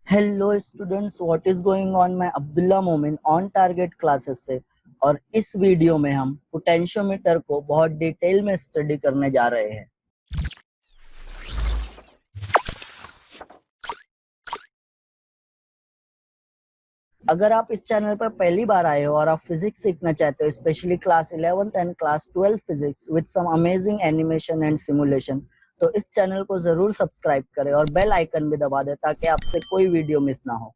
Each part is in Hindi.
Hello students, what is going on. मैं अब्दुल्ला मोमिन ऑन टारगेट क्लासेस से, और इस वीडियो में हम पोटेंशियोमीटर को बहुत डिटेल में स्टडी करने जा रहे हैं। अगर आप इस चैनल पर पहली बार आए हो और आप फिजिक्स सीखना चाहते हो, specially class 11th and class 12 physics with some amazing animation and simulation, तो इस चैनल को जरूर सब्सक्राइब करें और बेल आइकन भी दबा दें ताकि आपसे कोई वीडियो मिस ना हो।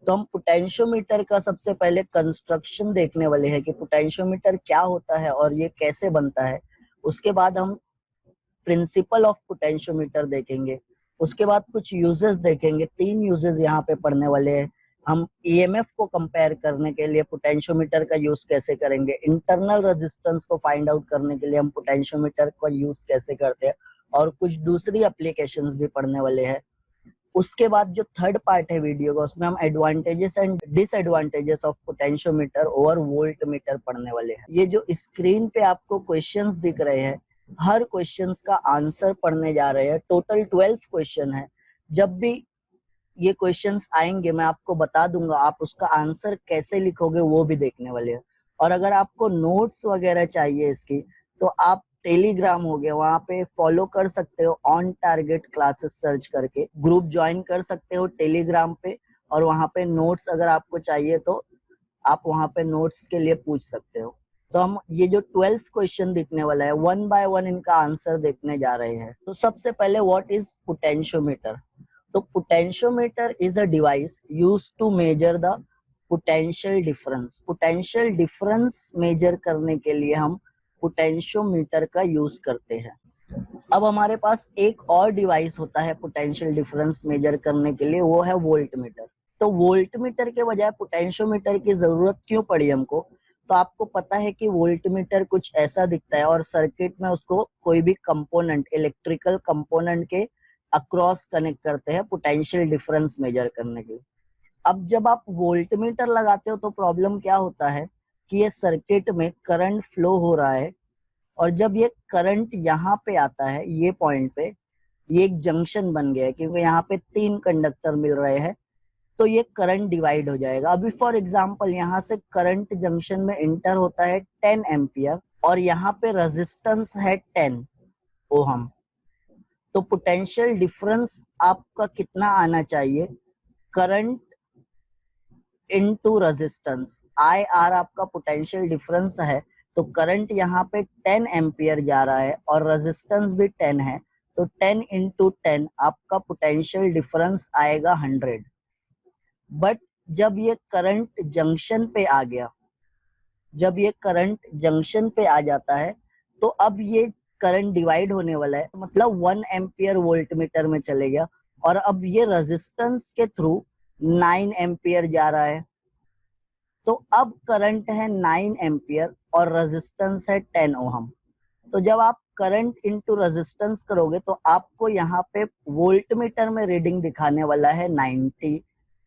तो हम पोटेंशियोमीटर का सबसे पहले कंस्ट्रक्शन देखने वाले हैं कि पोटेंशियोमीटर क्या होता है और ये कैसे बनता है। उसके बाद हम प्रिंसिपल ऑफ पोटेंशियोमीटर देखेंगे। उसके बाद कुछ यूजेस देखेंगे, 3 यूजेस यहाँ पे पढ़ने वाले हैं। हम ईएमएफ को कंपेयर करने के लिए पोटेंशियोमीटर का यूज कैसे करेंगे, इंटरनल रेजिस्टेंस को फाइंड आउट करने के लिए हम पोटेंशियोमीटर का यूज कैसे करते हैं, और कुछ दूसरी एप्लीकेशंस भी पढ़ने वाले हैं। उसके बाद जो थर्ड पार्ट है वीडियो का, उसमें हम advantages and disadvantages of potentiometer over voltmeter पढ़ने वाले हैं। ये जो स्क्रीन पे आपको क्वेश्चंस दिख रहे हैं, हर क्वेश्चंस का आंसर पढ़ने जा रहे हैं। टोटल 12 क्वेश्चन है। जब भी ये क्वेश्चंस आएंगे मैं आपको बता दूंगा, आप उसका आंसर कैसे लिखोगे वो भी देखने वाले हैं। और अगर आपको नोट्स वगैरह चाहिए इसकी, तो आप टेलीग्राम हो गया, वहां पे फॉलो कर सकते हो, ऑन टारगेट क्लासेस सर्च करके ग्रुप ज्वाइन कर सकते हो टेलीग्राम पे। और वहां पे नोट्स अगर आपको चाहिए तो आप वहां पे नोट्स के लिए पूछ सकते हो। तो हम ये जो 12 क्वेश्चन दिखने वाला है, वन बाय वन इनका आंसर देखने जा रहे हैं। तो सबसे पहले व्हाट इज पोटेंशियोमीटर। तो potentiometer is a device used to measure the potential difference. Potential difference measure करने के लिए हम पोटेंशियोमीटर का यूज करते हैं। अब हमारे पास एक और डिवाइस होता है पोटेंशियल डिफरेंस मेजर करने के लिए, वो है वोल्टमीटर। तो वोल्टमीटर के बजाय पोटेंशियोमीटर की जरूरत क्यों पड़ी हमको। तो आपको पता है कि वोल्टमीटर कुछ ऐसा दिखता है और सर्किट में उसको कोई भी कंपोनेंट, इलेक्ट्रिकल कंपोनेंट के अक्रॉस कनेक्ट करते हैं पोटेंशियल डिफरेंस मेजर करने के लिए। अब जब आप वोल्टमीटर लगाते हो तो प्रॉब्लम क्या होता है कि ये सर्किट में करंट फ्लो हो रहा है, और जब ये करंट यहाँ पे आता है, ये पॉइंट पे, ये एक जंक्शन बन गया है क्योंकि यहाँ पे 3 कंडक्टर मिल रहे हैं, तो ये करंट डिवाइड हो जाएगा। अभी फॉर एग्जांपल यहाँ से करंट जंक्शन में इंटर होता है 10 एम्पियर, और यहाँ पे रेजिस्टेंस है 10 ओहम। तो पोटेंशियल डिफरेंस आपका कितना आना चाहिए, current into resistance, I R आपका पोटेंशियल डिफरेंस है। तो करंट यहाँ पे 10 एम्पियर जा रहा है और रेजिस्टेंस भी 10 है, तो 10 इंटू 10 आपका पोटेंशियल डिफरेंस आएगा 100। बट जब ये करंट जंक्शन पे आ गया, जब ये करंट जंक्शन पे आ जाता है, तो अब ये करंट डिवाइड होने वाला है, मतलब 1 एम्पियर वोल्टमीटर में चले गया, और अब ये रेजिस्टेंस के थ्रू 9 एम्पियर जा रहा है। तो अब करंट है 9 एम्पियर और रेजिस्टेंस है 10 ओहम। तो जब आप करंट इनटू रेजिस्टेंस करोगे तो आपको यहाँ पे वोल्टमीटर में रीडिंग दिखाने वाला है 90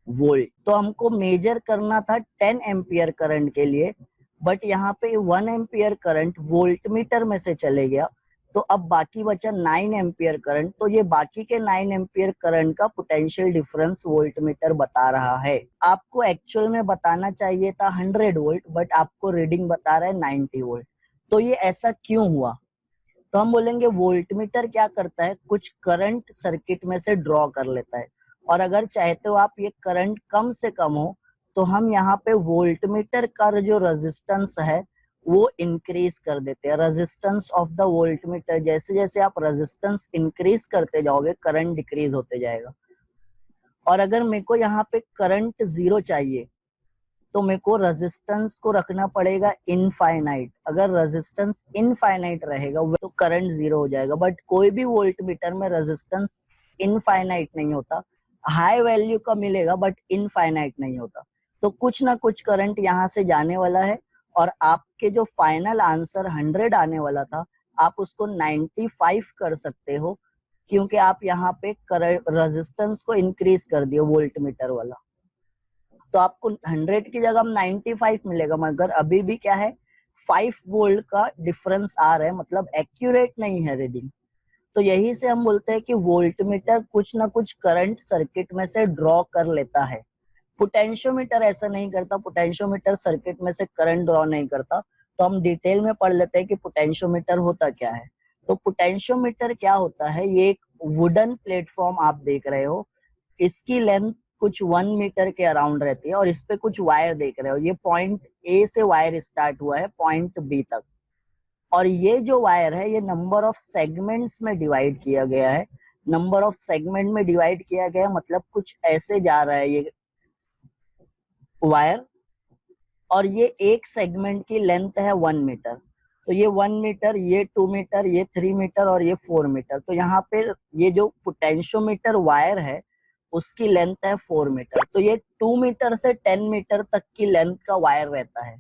वोल्ट। तो हमको मेजर करना था 10 एम्पियर करंट के लिए, बट यहाँ पे 1 एम्पियर करंट वोल्टमीटर में से चले गया, तो अब बाकी बचा 9 एम्पियर करंट। तो ये बाकी के 9 एम्पियर करंट का पोटेंशियल डिफरेंस वोल्टमीटर बता रहा है। आपको एक्चुअल में बताना चाहिए था 100 वोल्ट, बट आपको रीडिंग बता रहा है 90 वोल्ट। तो ये ऐसा क्यों हुआ। तो हम बोलेंगे वोल्टमीटर क्या करता है, कुछ करंट सर्किट में से ड्रॉ कर लेता है, और अगर चाहते हो आप ये करंट कम से कम हो, तो हम यहाँ पे वोल्टमीटर का जो रेजिस्टेंस है वो इंक्रीज कर देते हैं। रेजिस्टेंस ऑफ द वोल्टमीटर, जैसे जैसे आप रेजिस्टेंस इंक्रीज करते जाओगे करंट डिक्रीज होते जाएगा। और अगर मेरे को यहाँ पे करंट 0 चाहिए, तो मेरे को रेजिस्टेंस को रखना पड़ेगा इनफाइनाइट। अगर रेजिस्टेंस इनफाइनाइट रहेगा तो करंट 0 हो जाएगा, बट कोई भी वोल्टमीटर में रेजिस्टेंस इनफाइनाइट नहीं होता। हाई वैल्यू का मिलेगा बट इनफाइनाइट नहीं होता। तो कुछ ना कुछ करंट यहाँ से जाने वाला है, और आपके जो फाइनल आंसर 100 आने वाला था, आप उसको 95 कर सकते हो, क्योंकि आप यहाँ पे रेजिस्टेंस को इंक्रीज कर दिए वोल्टमीटर वाला। तो आपको 100 की जगह 95 मिलेगा, मगर अभी भी क्या है, 5 वोल्ट का डिफरेंस आ रहा है, मतलब एक्यूरेट नहीं है रीडिंग। तो यही से हम बोलते हैं कि वोल्टमीटर कुछ ना कुछ करंट सर्किट में से ड्रॉ कर लेता है। पोटेंशियोमीटर ऐसा नहीं करता, पोटेंशियोमीटर सर्किट में से करंट ड्रॉ नहीं करता। तो हम डिटेल में पढ़ लेते हैं कि पोटेंशियोमीटर होता क्या है। तो पोटेंशियोमीटर क्या होता है, ये एक वुडन प्लेटफॉर्म आप देख रहे हो, इसकी लेंथ कुछ 1 मीटर के अराउंड रहती है और इस पे कुछ वायर देख रहे हो, ये पॉइंट ए से वायर स्टार्ट हुआ है पॉइंट बी तक, और ये जो वायर है ये नंबर ऑफ सेगमेंट्स में डिवाइड किया गया है। नंबर ऑफ सेगमेंट में डिवाइड किया गया मतलब कुछ ऐसे जा रहा है ये वायर, और ये एक सेगमेंट की लेंथ है 1 मीटर। तो ये 1 मीटर, ये 2 मीटर, ये 3 मीटर और ये 4 मीटर। तो यहाँ पे ये जो पोटेंशियोमीटर वायर है उसकी लेंथ है 4 मीटर। तो ये 2 मीटर से 10 मीटर तक की लेंथ का वायर रहता है।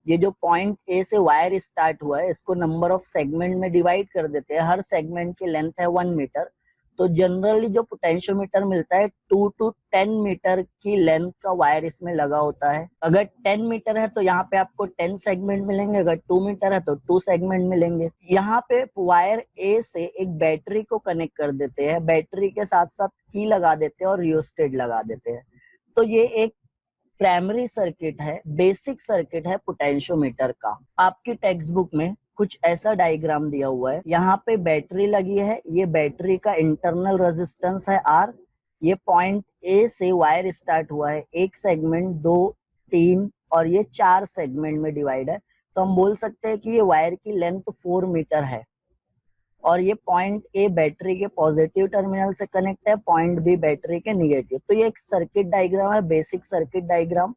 ये जो पॉइंट ए से वायर स्टार्ट हुआ है इसको नंबर ऑफ सेगमेंट में डिवाइड कर देते हैं, हर सेगमेंट की लेंथ है 1 मीटर। तो जनरली जो पोटेंशियोमीटर मिलता है 2 to 10 मीटर की लेंथ का वायर इसमें लगा होता है। अगर 10 मीटर है तो यहाँ पे आपको 10 सेगमेंट मिलेंगे, अगर 2 मीटर है तो 2 सेगमेंट मिलेंगे। यहाँ पे वायर ए से एक बैटरी को कनेक्ट कर देते हैं, बैटरी के साथ साथ की लगा देते हैं और रियोस्टेट लगा देते हैं। तो ये एक प्राइमरी सर्किट है, बेसिक सर्किट है पोटेंशियोमीटर का। आपकी टेक्स्ट बुक में कुछ ऐसा डायग्राम दिया हुआ है, यहाँ पे बैटरी लगी है, ये बैटरी का इंटरनल रेजिस्टेंस है आर, ये पॉइंट ए से वायर स्टार्ट हुआ है, एक सेगमेंट, दो, तीन और ये 4 सेगमेंट में डिवाइड है। तो हम बोल सकते हैं कि ये वायर की लेंथ 4 मीटर है और ये पॉइंट ए बैटरी के पॉजिटिव टर्मिनल से कनेक्ट है, पॉइंट बी बैटरी के निगेटिव। तो ये एक सर्किट डायग्राम है, बेसिक सर्किट डायग्राम।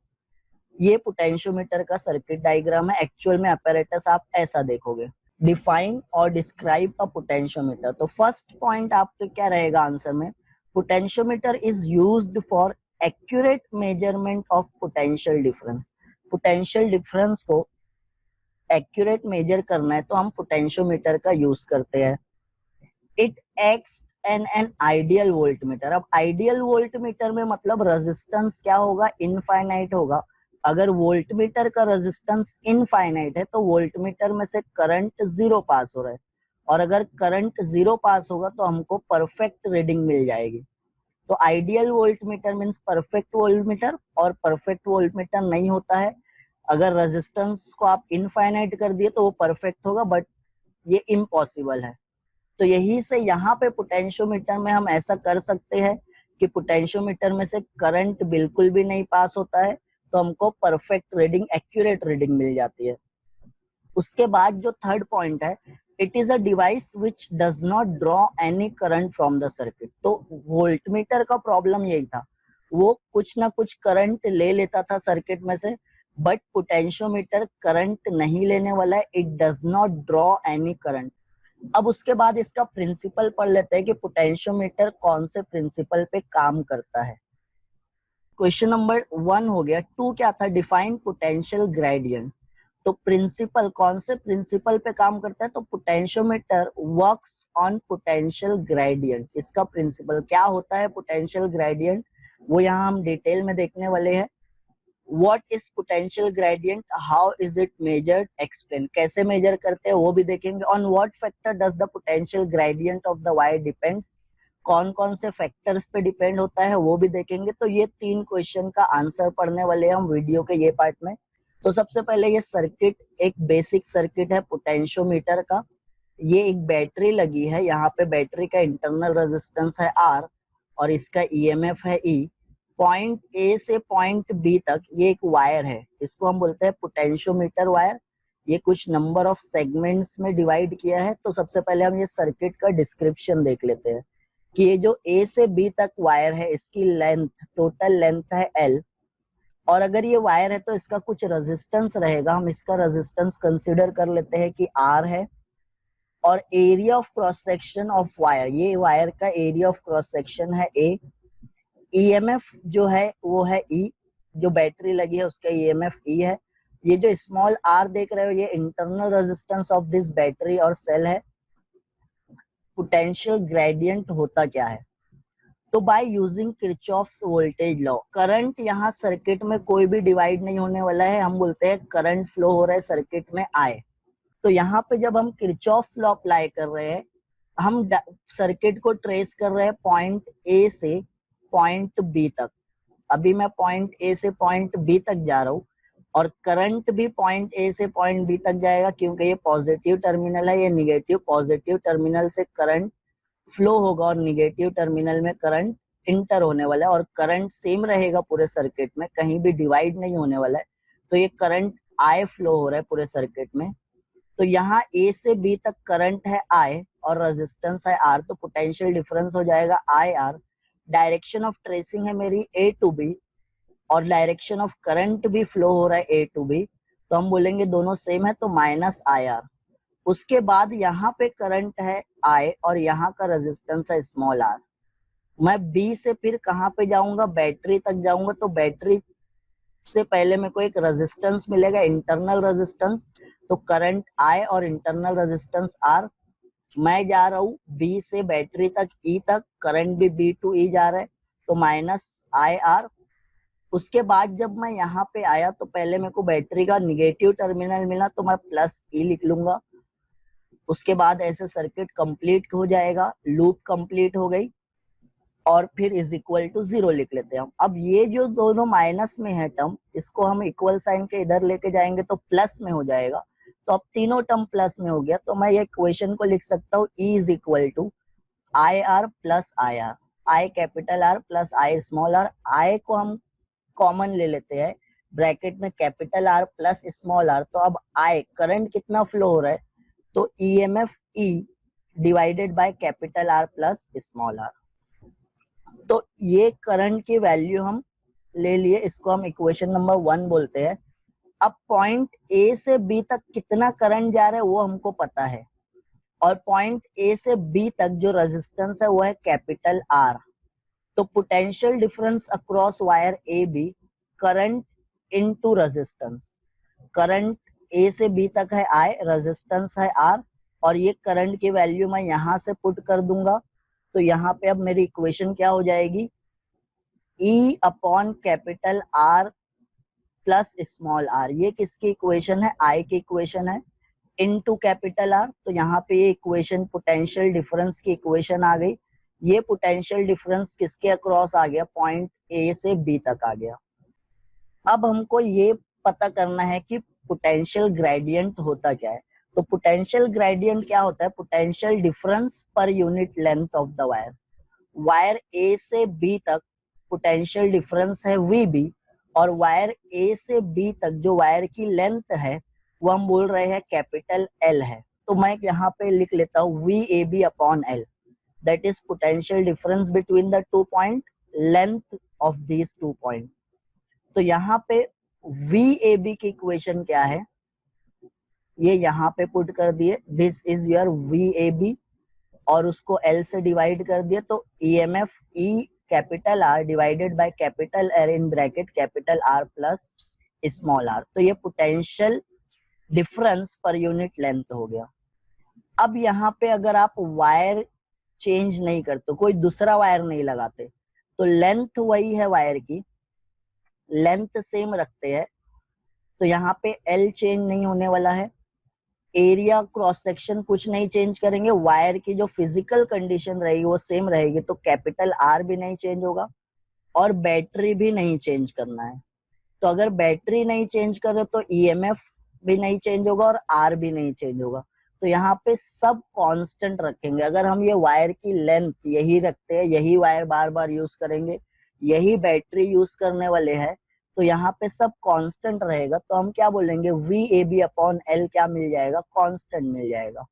ये पोटेंशियोमीटर का सर्किट डायग्राम है। एक्चुअल में अपैरेटस आप ऐसा देखोगे। डिफाइन और डिस्क्राइब अ पोटेंशियोमीटर। तो फर्स्ट पॉइंट आपके क्या रहेगा आंसर में, potentiometer is used for accurate measurement of potential difference. Potential difference को एक्यूरेट मेजर करना है तो हम पोटेंशियोमीटर का यूज करते हैं। It acts an ideal voltmeter. अब आइडियल वोल्टमीटर में मतलब रेजिस्टेंस क्या होगा, इनफाइनाइट होगा। अगर वोल्टमीटर का रेजिस्टेंस इनफाइनाइट है तो वोल्टमीटर में से करंट 0 पास हो रहा है, और अगर करंट 0 पास होगा तो हमको परफेक्ट रीडिंग मिल जाएगी। तो ideal voltmeter means perfect voltmeter, और परफेक्ट वोल्टमीटर नहीं होता है। अगर रेजिस्टेंस को आप इनफाइनाइट कर दिए तो वो परफेक्ट होगा, बट ये इम्पॉसिबल है। तो यही से यहाँ पे पोटेंशियोमीटर में हम ऐसा कर सकते हैं कि पोटेंशियोमीटर में से करंट बिल्कुल भी नहीं पास होता है, तो हमको परफेक्ट रीडिंग, एक्यूरेट रीडिंग मिल जाती है। उसके बाद जो थर्ड पॉइंट है, it is a device which does not draw any current from the circuit. तो वोल्टमीटर का प्रॉब्लम यही था, वो कुछ ना कुछ करंट ले लेता था सर्किट में से, बट पोटेंशियोमीटर करंट नहीं लेने वाला है, it does not draw any current. अब उसके बाद इसका प्रिंसिपल पढ़ लेते हैं कि पोटेंशियोमीटर कौन से प्रिंसिपल पे काम करता है। क्वेश्चन नंबर 1 हो गया। 2 क्या था, डिफाइन पोटेंशियल ग्रेडियंट। तो प्रिंसिपल कौन से प्रिंसिपल पे काम करता है, तो potentiometer works on potential gradient. इसका प्रिंसिपल क्या होता है, पोटेंशियल ग्रेडियंट, वो यहाँ हम डिटेल में देखने वाले हैं। What is potential gradient? How is it measured? Explain. कैसे मेजर करते हैं वो भी देखेंगे। On what factor does the potential gradient of the wire depends? कौन कौन से फैक्टर्स पे डिपेंड होता है वो भी देखेंगे। तो ये 3 क्वेश्चन का आंसर पढ़ने वाले हैं हम वीडियो के ये पार्ट में। तो सबसे पहले ये सर्किट एक बेसिक सर्किट है पोटेंशियोमीटर का। ये एक बैटरी लगी है, यहाँ पे बैटरी का इंटरनल रेजिस्टेंस है R और इसका EMF है E। पॉइंट ए से पॉइंट बी तक ये एक वायर है, इसको हम बोलते हैं पोटेंशियोमीटर वायर। ये कुछ नंबर ऑफ सेगमेंट्स में डिवाइड किया है। तो सबसे पहले हम ये सर्किट का डिस्क्रिप्शन देख लेते हैं कि ये जो ए से बी तक वायर है इसकी लेंथ, टोटल लेंथ है L, और अगर ये वायर है तो इसका कुछ रेजिस्टेंस रहेगा। हम इसका रेजिस्टेंस कंसिडर कर लेते हैं कि R है, और area of cross section of wire, ये वायर का एरिया ऑफ क्रॉस सेक्शन है A। EMF जो है वो है E, जो बैटरी लगी है उसका EMF E है। ये जो स्मॉल r देख रहे हो ये internal resistance of this battery और सेल है। पोटेंशियल ग्रेडियंट होता क्या है, तो by using Kirchhoff's voltage law, current यहाँ सर्किट में कोई भी डिवाइड नहीं होने वाला है, हम बोलते हैं करंट फ्लो हो रहा है सर्किट में I। तो यहाँ पे जब हम किरचॉफ्स लॉ अप्लाई कर रहे हैं हम सर्किट को ट्रेस कर रहे हैं पॉइंट ए से पॉइंट बी तक। अभी मैं पॉइंट ए से पॉइंट बी तक जा रहा हूँ और करंट भी पॉइंट ए से पॉइंट बी तक जाएगा, क्योंकि ये पॉजिटिव टर्मिनल है, ये निगेटिव। पॉजिटिव टर्मिनल से करंट फ्लो होगा और निगेटिव टर्मिनल में करंट इंटर होने वाला है, और करंट सेम रहेगा पूरे सर्किट में, कहीं भी डिवाइड नहीं होने वाला है। तो ये करंट आई फ्लो हो रहा है पूरे सर्किट में। तो यहाँ ए से बी तक करंट है आई और रेजिस्टेंस है आर, तो पोटेंशियल डिफरेंस हो जाएगा I R. Direction of tracing है मेरी ए टू बी और डायरेक्शन ऑफ करंट भी फ्लो हो रहा है ए टू बी, तो हम बोलेंगे दोनों सेम है, तो माइनस आई आर। उसके बाद यहाँ पे करंट है आई और यहाँ का रेजिस्टेंस है स्मॉल आर। मैं बी से फिर कहाँ पे जाऊंगा, बैटरी तक जाऊंगा, तो बैटरी से पहले मेरे को एक रेजिस्टेंस मिलेगा, इंटरनल रेजिस्टेंस। तो करंट आई और इंटरनल रेजिस्टेंस आर। मैं जा रहा हूँ बी से बैटरी तक ई तक, करंट भी बी टू ई जा रहा है, तो माइनस आई आर। उसके बाद जब मैं यहाँ पे आया तो पहले मेरे को बैटरी का निगेटिव टर्मिनल मिला, तो मैं प्लस ई लिख लूंगा। उसके बाद ऐसे सर्किट कंप्लीट हो जाएगा, लूप कंप्लीट हो गई, और फिर इज इक्वल टू 0 लिख लेते हैं हम। अब ये जो दोनों माइनस में है टर्म, इसको हम इक्वल साइन के इधर लेके जाएंगे तो प्लस में हो जाएगा। तो अब तीनों टर्म प्लस में हो गया, तो मैं ये इक्वेशन को लिख सकता हूँ E is equal to I R plus I R, I capital R plus I small R. I को हम कॉमन ले लेते हैं, ब्रैकेट में capital R plus small R. तो अब आई करंट कितना फ्लो हो रहा है, तो EMF E divided by capital R plus small R. तो ये करंट की वैल्यू हम ले लिए, इसको हम इक्वेशन नंबर 1 बोलते हैं। अब पॉइंट ए से बी तक कितना करंट जा रहा है वो हमको पता है, और पॉइंट ए से बी तक जो रेजिस्टेंस है वो है कैपिटल आर। तो potential difference across wire A B, current into resistance. Current A से बी तक है आई, रेजिस्टेंस है आर, और ये करंट की वैल्यू मैं यहां से पुट कर दूंगा। तो यहाँ पे अब मेरी इक्वेशन क्या हो जाएगी, E upon capital R plus small R. ये किसकी इक्वेशन है, आई की इक्वेशन है, इनटू कैपिटल आर। तो यहाँ पे ये इक्वेशन पोटेंशियल डिफरेंस की इक्वेशन आ गई। ये पोटेंशियल डिफरेंस किसके अक्रॉस आ गया, पॉइंट ए से बी तक आ गया। अब हमको ये पता करना है कि पोटेंशियल ग्रेडियंट होता क्या है। तो पोटेंशियल ग्रेडियंट क्या होता है, potential difference per unit length of the wire. Wire A से बी तक पोटेंशियल डिफरेंस है VB, और वायर ए से बी तक जो वायर की लेंथ है वो हम बोल रहे हैं कैपिटल L है। तो मैं यहाँ पे लिख लेता हूँ VAB upon L, that is potential difference between the 2 point, length of these 2 point. तो यहाँ पे VAB की इक्वेशन क्या है, ये यहाँ पे पुट कर दिए, दिस इज योर VAB, और उसको L से डिवाइड कर दिया, तो EMF E capital R divided by capital R in bracket capital R plus small r। तो ये potential difference per unit length हो गया। अब यहाँ पे अगर आप वायर चेंज नहीं करते, कोई दूसरा वायर नहीं लगाते, तो लेंथ वही है वायर की, लेंथ सेम रखते हैं, तो यहाँ पे L चेंज नहीं होने वाला है। एरिया क्रॉस सेक्शन कुछ नहीं चेंज करेंगे, वायर की जो फिजिकल कंडीशन रहेगी वो सेम रहेगी, तो कैपिटल आर भी नहीं चेंज होगा, और बैटरी भी नहीं चेंज करना है। तो अगर बैटरी नहीं चेंज कर रहे तो EMF भी नहीं चेंज होगा और आर भी नहीं चेंज होगा। तो यहाँ पे सब कांस्टेंट रखेंगे। अगर हम ये वायर की लेंथ यही रखते हैं, यही वायर बार बार यूज करेंगे, यही बैटरी यूज करने वाले हैं, तो यहाँ पे सब कांस्टेंट रहेगा। तो हम क्या बोलेंगे, VAB अपॉन L क्या मिल जाएगा, कांस्टेंट मिल जाएगा।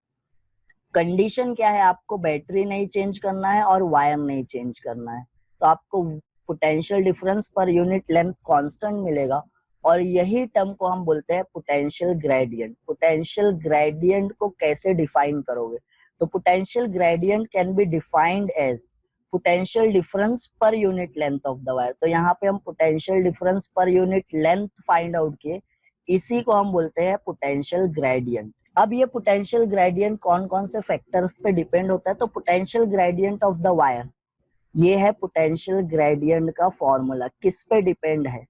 कंडीशन क्या है, आपको बैटरी नहीं चेंज करना है और वायर नहीं चेंज करना है, तो आपको potential difference per unit length constant मिलेगा, और यही टर्म को हम बोलते हैं पोटेंशियल ग्रेडियंट। पोटेंशियल ग्रेडियंट को कैसे डिफाइन करोगे, तो potential gradient can be defined as potential difference per unit length of the wire. तो यहाँ पे हम potential difference per unit length find out किए, इसी को हम बोलते हैं पोटेंशियल ग्रेडियंट। अब ये पोटेंशियल ग्रेडियंट कौन कौन से फैक्टर्स पे डिपेंड होता है, तो potential gradient of the wire, ये है पोटेंशियल ग्रेडियंट का फॉर्मूला। किस पे डिपेंड है,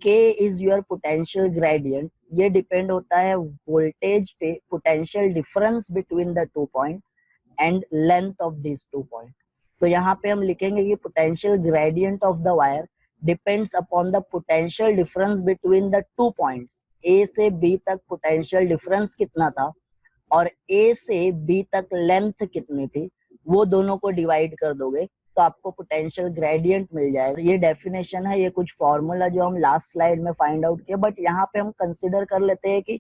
K is your potential gradient. ये डिपेंड होता है वोल्टेज पे, potential difference between the 2 point, and length of this 2 point. तो यहाँ पे हम लिखेंगे कि potential gradient of the wire depends upon the potential difference between the 2 points. A से बी तक पोटेंशियल डिफरेंस कितना था और ए से बी तक लेंथ कितनी थी, वो दोनों को डिवाइड कर दोगे तो आपको पोटेंशियल ग्रेडियंट मिल जाएगा। ये डेफिनेशन है, ये कुछ फॉर्मूला जो हम लास्ट स्लाइड में फाइंड आउट किया, बट यहाँ पे हम कंसिडर कर लेते हैं कि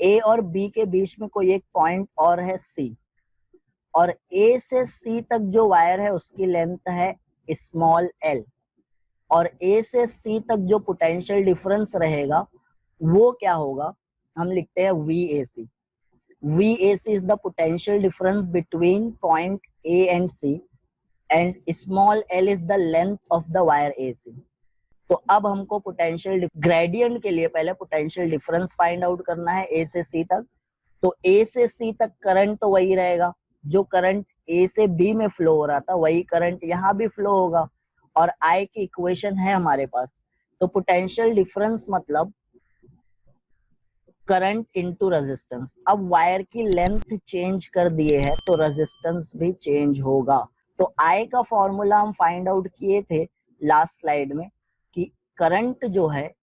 ए और बी के बीच में कोई एक पॉइंट और है सी, और ए से सी तक जो वायर है उसकी लेंथ है स्मॉल एल, और ए से सी तक जो पोटेंशियल डिफरेंस रहेगा वो क्या होगा, हम लिखते हैं VAC। VAC is the potential difference between point A and C and small l is the length of the wire AC। तो अब हमको पोटेंशियल ग्रेडियंट के लिए पहले पोटेंशियल डिफरेंस फाइंड आउट करना है A से C तक। तो A से C तक करंट तो वही रहेगा, जो करंट A से B में फ्लो हो रहा था वही करंट यहाँ भी फ्लो होगा, और I की इक्वेशन है हमारे पास। तो पोटेंशियल डिफरेंस मतलब करंट इनटू रेजिस्टेंस। अब वायर की लेंथ चेंज कर दिए है तो रेजिस्टेंस भी चेंज होगा। तो आई का फॉर्मूला हम फाइंड आउट किए थे लास्ट स्लाइड में कि करंट जो है,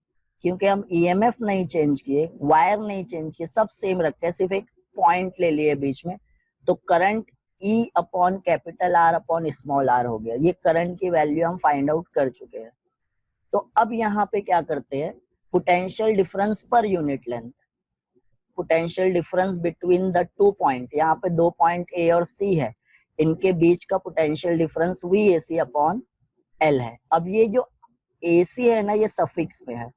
क्योंकि हम ईएमएफ नहीं चेंज किए, वायर नहीं चेंज किए, सब सेम रखे, सिर्फ एक पॉइंट ले लिए बीच में, तो current E upon capital R upon small R हो गया। ये करंट की वैल्यू हम फाइंड आउट कर चुके हैं। तो अब यहाँ पे क्या करते हैं, potential difference per unit length, potential difference between the 2 point, यहाँ पे 2 पॉइंट ए और सी है, इनके बीच का potential difference VAC upon L है। अब ये जो AC है ना, ये सफिक्स में है,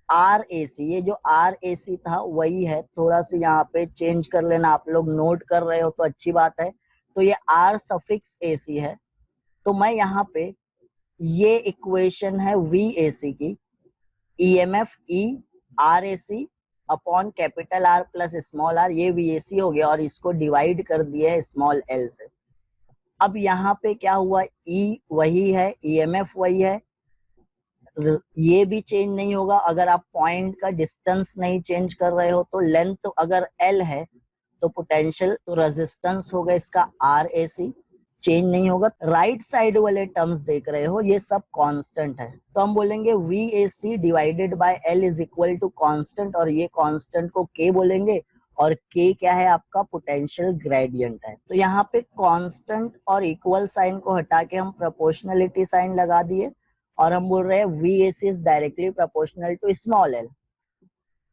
RAC, ये जो RAC था वही है, थोड़ा सा यहाँ पे चेंज कर लेना, आप लोग नोट कर रहे हो तो अच्छी बात है। तो ये R सफिक्स AC है, तो मैं यहाँ पे ये इक्वेशन है VAC की, EMF E RAC upon capital R plus small R, ये VAC हो गया, और इसको डिवाइड कर दिए है स्मॉल एल से। अब यहाँ पे क्या हुआ, E वही है, EMF वही है, ये भी चेंज नहीं होगा अगर आप पॉइंट का डिस्टेंस नहीं चेंज कर रहे हो। तो लेंथ तो अगर L है तो पोटेंशियल, तो रेजिस्टेंस होगा इसका RAC, चेंज नहीं होगा। राइट साइड वाले टर्म्स देख रहे हो, ये सब कांस्टेंट है, तो हम बोलेंगे VAC divided by L is equal to constant, और ये कांस्टेंट को K बोलेंगे, और K क्या है आपका, पोटेंशियल ग्रेडियंट है। तो यहाँ पे कांस्टेंट और इक्वल साइन को हटा के हम प्रोपोर्शनलिटी साइन लगा दिए, और हम बोल रहे हैं VAC is directly proportional to small l।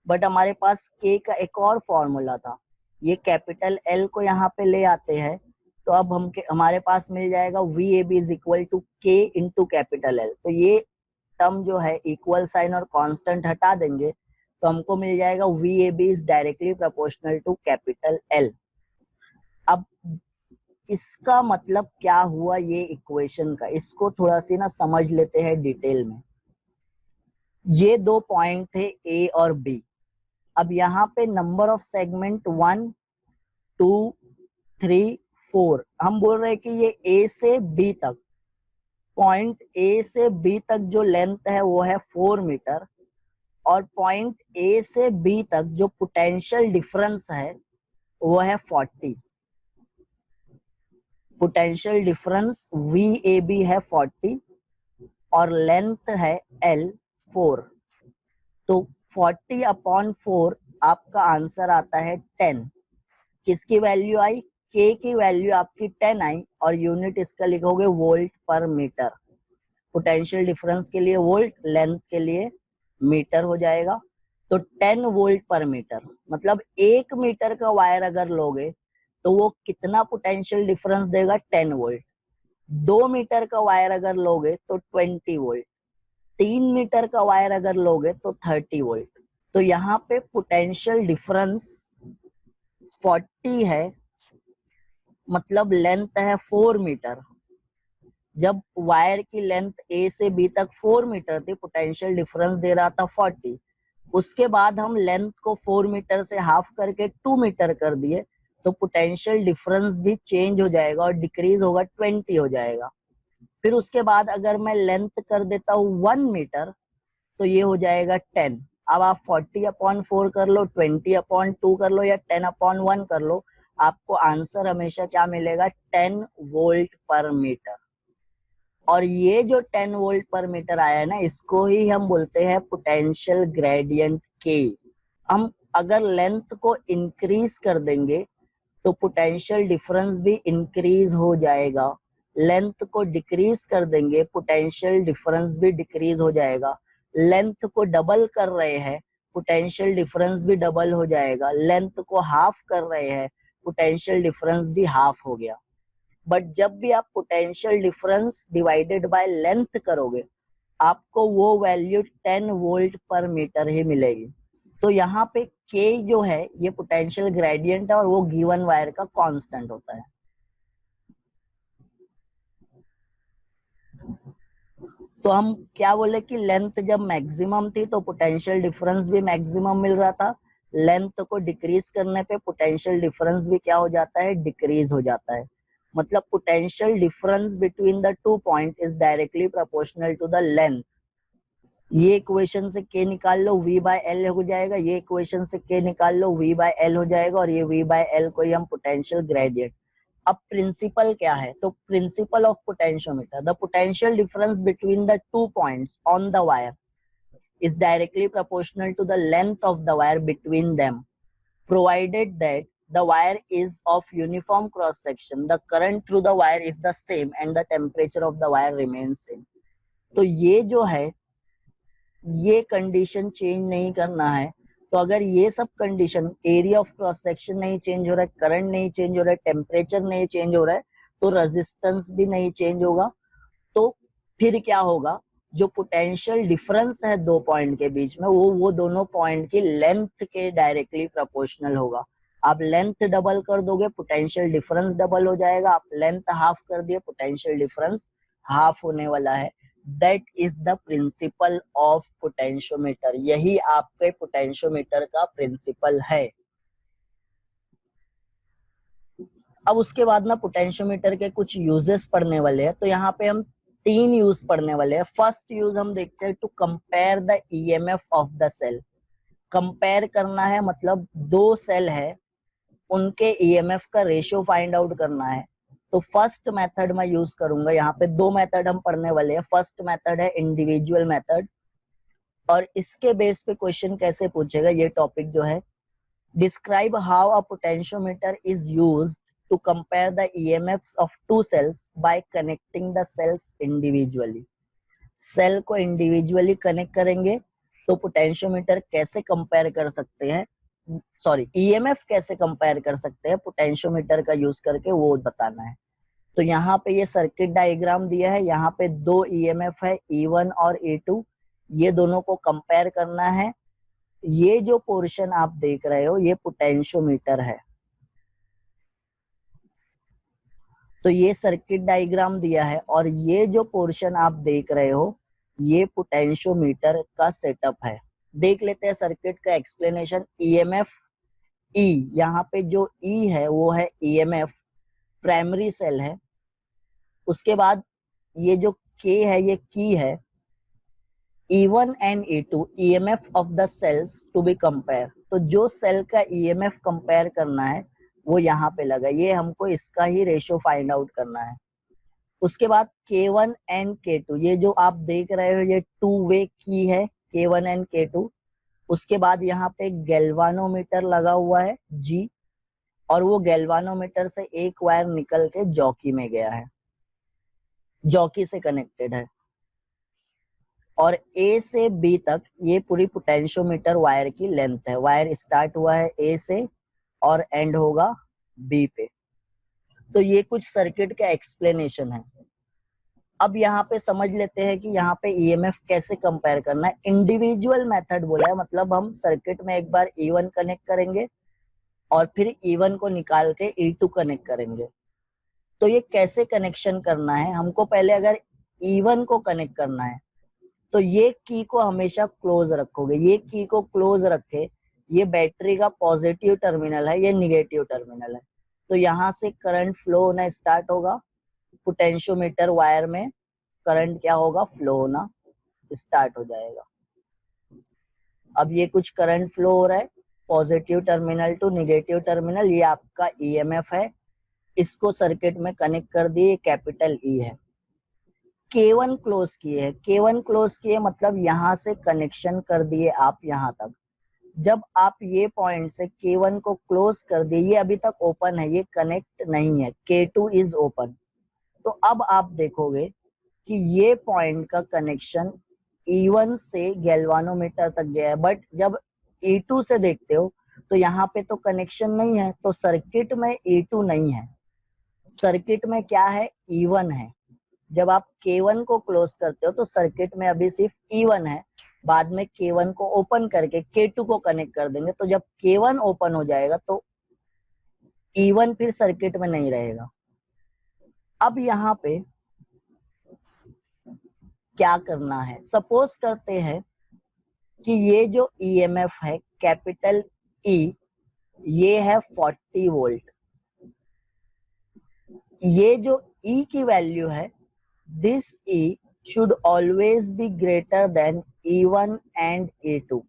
But हमारे पास K का एक और फॉर्मूला था, ये कैपिटल L को यहाँ पे ले आते हैं, तो अब हमारे पास मिल जाएगा VAB is equal to K into capital L। तो ये टर्म जो है इक्वल साइन और कांस्टेंट हटा देंगे तो हमको मिल जाएगा VAB is directly proportional to capital L। अब इसका मतलब क्या हुआ ये इक्वेशन का, इसको थोड़ा सी ना समझ लेते हैं डिटेल में। ये 2 पॉइंट थे A और B। अब यहाँ पे नंबर ऑफ सेगमेंट 1 2 3 4, हम बोल रहे हैं कि ये A से B तक, पॉइंट A से B तक जो लेंथ है वो है 4 मीटर, और पॉइंट A से B तक जो पोटेंशियल डिफरेंस है वो है 40। पोटेंशियल डिफरेंस VAB है 40 और लेंथ है L 4। तो 40 अपॉन 4 आपका आंसर आता है 10। किसकी वैल्यू आई, K की वैल्यू आपकी 10 आई, और यूनिट इसका लिखोगे वोल्ट पर मीटर। पोटेंशियल डिफरेंस के लिए वोल्ट, लेंथ के लिए मीटर हो जाएगा। तो 10 वोल्ट पर मीटर, मतलब 1 मीटर का वायर अगर लोगे तो वो कितना पोटेंशियल डिफरेंस देगा, 10 वोल्ट। 2 मीटर का वायर अगर लोगे तो 20 वोल्ट, 3 मीटर का वायर अगर लोगे तो 30 वोल्ट। तो यहाँ पे पोटेंशियल डिफरेंस 40 है, मतलब लेंथ है 4 मीटर। जब वायर की लेंथ A से B तक 4 मीटर थी, पोटेंशियल डिफरेंस दे रहा था 40। उसके बाद हम लेंथ को 4 मीटर से हाफ करके 2 मीटर कर दिए, तो पोटेंशियल डिफरेंस भी चेंज हो जाएगा और डिक्रीज होगा, 20 हो जाएगा। फिर उसके बाद अगर मैं लेंथ कर देता हूँ 1 मीटर तो ये हो जाएगा 10। अब आप 40 अपॉन 4 कर लो, 20 अपॉन 2 कर लो, या 10 अपॉन 1 कर लो, आपको आंसर हमेशा क्या मिलेगा, 10 वोल्ट पर मीटर। और ये जो 10 वोल्ट पर मीटर आया है ना, इसको ही हम बोलते हैं पोटेंशियल ग्रेडियंट के। हम अगर लेंथ को इंक्रीज कर देंगे तो पोटेंशियल डिफरेंस भी इंक्रीज हो जाएगा, लेंथ को डिक्रीज कर देंगे पोटेंशियल डिफरेंस भी डिक्रीज हो जाएगा, लेंथ को डबल कर रहे हैं पोटेंशियल डिफरेंस भी डबल हो जाएगा, लेंथ को हाफ कर रहे हैं पोटेंशियल डिफरेंस भी हाफ हो गया। बट जब भी आप potential difference divided by length करोगे, आपको वो वैल्यू 10 वोल्ट पर मीटर ही मिलेगी। तो यहाँ पे K जो है ये पोटेंशियल ग्रेडियंट है और वो गिवन वायर का कांस्टेंट होता है। तो हम क्या बोले कि लेंथ जब मैक्सिमम थी तो पोटेंशियल डिफरेंस भी मैक्सिमम मिल रहा था, लेंथ को डिक्रीज करने पे पोटेंशियल डिफरेंस भी क्या हो जाता है, डिक्रीज हो जाता है। मतलब potential difference between the two point is directly proportional to the length. ये इक्वेशन से K निकाल लो, V बाय एल हो जाएगा, ये इक्वेशन से K निकाल लो, V बाय एल हो जाएगा, और ये V बाय एल को ही हम पोटेंशियल ग्रेडियंट। अब प्रिंसिपल क्या है, तो principal of potentiometer, the potential difference between the two points on the wire is directly proportional to the length of the wire between them, provided that the wire is of uniform cross section, the current through the wire is the same and the temperature of the wire remains same। तो ये जो है ये कंडीशन चेंज नहीं करना है। तो अगर ये सब condition, area of cross section नहीं चेंज हो रहा है, करंट नहीं चेंज हो रहा है, टेम्परेचर नहीं चेंज हो रहा है, तो रेजिस्टेंस भी नहीं चेंज होगा। तो फिर क्या होगा, जो पोटेंशियल डिफरेंस है दो पॉइंट के बीच में, वो दोनों पॉइंट की लेंथ के डायरेक्टली प्रोपोर्शनल होगा। आप लेंथ डबल कर दोगे पोटेंशियल डिफरेंस डबल हो जाएगा, आप लेंथ हाफ कर दिए पोटेंशियल डिफरेंस हाफ होने वाला है। That is the principle of potentiometer, यही आपके पोटेंशियोमीटर का प्रिंसिपल है। अब उसके बाद ना पोटेंशियोमीटर के कुछ यूजेस पढ़ने वाले हैं। तो यहाँ पे हम 3 यूज पढ़ने वाले हैं। फर्स्ट यूज हम देखते हैं to compare the EMF of the cell. Compare करना है मतलब दो सेल है उनके ईएमएफ का रेशियो फाइंड आउट करना है। तो फर्स्ट मेथड मैं यूज करूंगा। यहाँ पे दो मेथड हम पढ़ने वाले हैं। फर्स्ट मेथड है इंडिविजुअल मेथड, और इसके बेस पे क्वेश्चन कैसे पूछेगा ये टॉपिक जो है, describe how a potentiometer is used to compare the EMFs of two cells by connecting the cells individually। Cell को इंडिविजुअली कनेक्ट करेंगे तो पोटेंशियोमीटर कैसे कंपेयर कर सकते हैं, सॉरी ईएमएफ कैसे कंपेयर कर सकते हैं पोटेंशियोमीटर का यूज करके, वो बताना है। तो यहाँ पे ये सर्किट डायग्राम दिया है, यहाँ पे दो ईएमएफ है E1 और E2, ये दोनों को कंपेयर करना है। ये जो पोर्शन आप देख रहे हो ये पोटेंशियोमीटर है। तो ये सर्किट डायग्राम दिया है और ये जो पोर्शन आप देख रहे हो ये पोटेंशियोमीटर का सेटअप है। देख लेते हैं सर्किट का एक्सप्लेनेशन। ईएमएफ ई, यहाँ पे जो ई है वो है ईएमएफ, प्राइमरी सेल है। उसके बाद ये जो के है ये की है। E1 and E2 EMF of the cells to be compare. तो जो सेल का ईएमएफ कंपेयर करना है वो यहाँ पे लगा, ये हमको इसका ही रेशियो फाइंड आउट करना है। उसके बाद K1 एंड K2, ये जो आप देख रहे हो ये टू वे की है K1 एंड K2। उसके बाद यहाँ पे गैल्वानोमीटर लगा हुआ है G, और वो गैल्वानोमीटर से एक वायर निकल के जॉकी में गया है, जॉकी से कनेक्टेड है। और A से B तक ये पूरी पोटेंशियोमीटर वायर की लेंथ है। वायर स्टार्ट हुआ है A से और एंड होगा B पे। तो ये कुछ सर्किट का एक्सप्लेनेशन है। अब यहाँ पे समझ लेते हैं कि यहाँ पे ईएमएफ कैसे कंपेयर करना है। इंडिविजुअल मेथड बोला है, मतलब हम सर्किट में एक बार E1 कनेक्ट करेंगे और फिर E1 को निकाल के E2 कनेक्ट करेंगे। तो ये कैसे कनेक्शन करना है, हमको पहले अगर E1 को कनेक्ट करना है तो ये की को हमेशा क्लोज रखोगे। ये की को क्लोज रखे, ये बैटरी का पॉजिटिव टर्मिनल है, ये निगेटिव टर्मिनल है। तो यहाँ से करंट फ्लो होना स्टार्ट होगा, पोटेंशियोमीटर वायर में करंट क्या होगा, फ्लो होना स्टार्ट हो जाएगा। अब ये कुछ करंट फ्लो हो रहा है, positive terminal to negative terminal, ये आपका ईएमएफ है, इसको सर्किट में कनेक्ट कर दिए, कैपिटल ई है। K1 क्लोज किए है, K1 क्लोज किए मतलब यहाँ से कनेक्शन कर दिए आप यहाँ तक। जब आप ये पॉइंट से K1 को क्लोज कर दिए, ये अभी तक ओपन है, ये कनेक्ट नहीं है, K2 इज ओपन। तो अब आप देखोगे कि ये पॉइंट का कनेक्शन E1 से गैल्वानोमीटर तक गया है, बट जब E2 से देखते हो तो यहाँ पे तो कनेक्शन नहीं है, तो सर्किट में E2 नहीं है, सर्किट में क्या है, E1 है। जब आप K1 को क्लोज करते हो तो सर्किट में अभी सिर्फ E1 है, बाद में K1 को ओपन करके K2 को कनेक्ट कर देंगे, तो जब K1 ओपन हो जाएगा तो E1 फिर सर्किट में नहीं रहेगा। अब यहाँ पे क्या करना है, सपोज करते हैं कि ये जो ईएमएफ है कैपिटल ई, ये है 40 वोल्ट। ये जो ई की वैल्यू है, this E should always be greater than E1 and E2।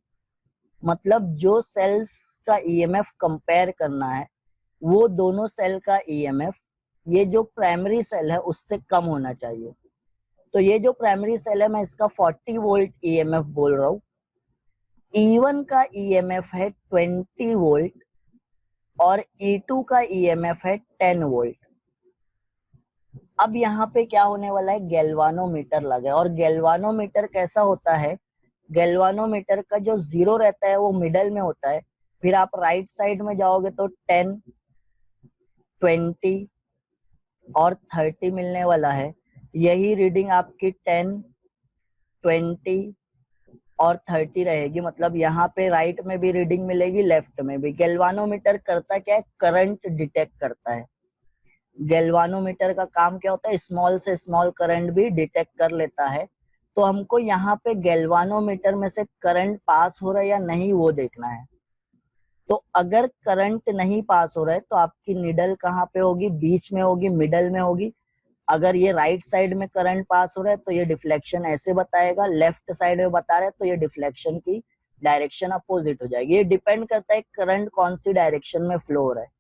मतलब जो सेल्स का ईएमएफ कंपेयर करना है वो दोनों सेल का ईएमएफ ये जो प्राइमरी सेल है उससे कम होना चाहिए। तो ये जो प्राइमरी सेल है मैं इसका 40 वोल्ट ईएमएफ बोल रहा हूँ। E1 का ईएमएफ है 20 वोल्ट और E2 का ईएमएफ है 10 वोल्ट। अब यहाँ पे क्या होने वाला है, गैल्वानोमीटर लगा है, और गैल्वानोमीटर कैसा होता है, गैल्वानोमीटर का जो जीरो रहता है वो मिडल में होता है, फिर आप राइट साइड में जाओगे तो 10, 20 और 30 मिलने वाला है। यही रीडिंग आपकी 10, 20 और 30 रहेगी, मतलब यहाँ पे राइट में भी रीडिंग मिलेगी, लेफ्ट में भी। गैल्वानोमीटर करता क्या है, करंट डिटेक्ट करता है। गैल्वानोमीटर का काम क्या होता है, स्मॉल से स्मॉल करंट भी डिटेक्ट कर लेता है। तो हमको यहाँ पे गैल्वानोमीटर में से करंट पास हो रहा है या नहीं वो देखना है। तो अगर करंट नहीं पास हो रहा है तो आपकी निडल कहाँ पे होगी, बीच में होगी, मिडल में होगी। अगर ये राइट साइड में करंट पास हो रहा है तो ये डिफ्लेक्शन ऐसे बताएगा, लेफ्ट साइड में बता रहा है तो ये डिफ्लेक्शन की डायरेक्शन अपोजिट हो जाएगी। ये डिपेंड करता है करंट कौन सी डायरेक्शन में फ्लो हो रहा है।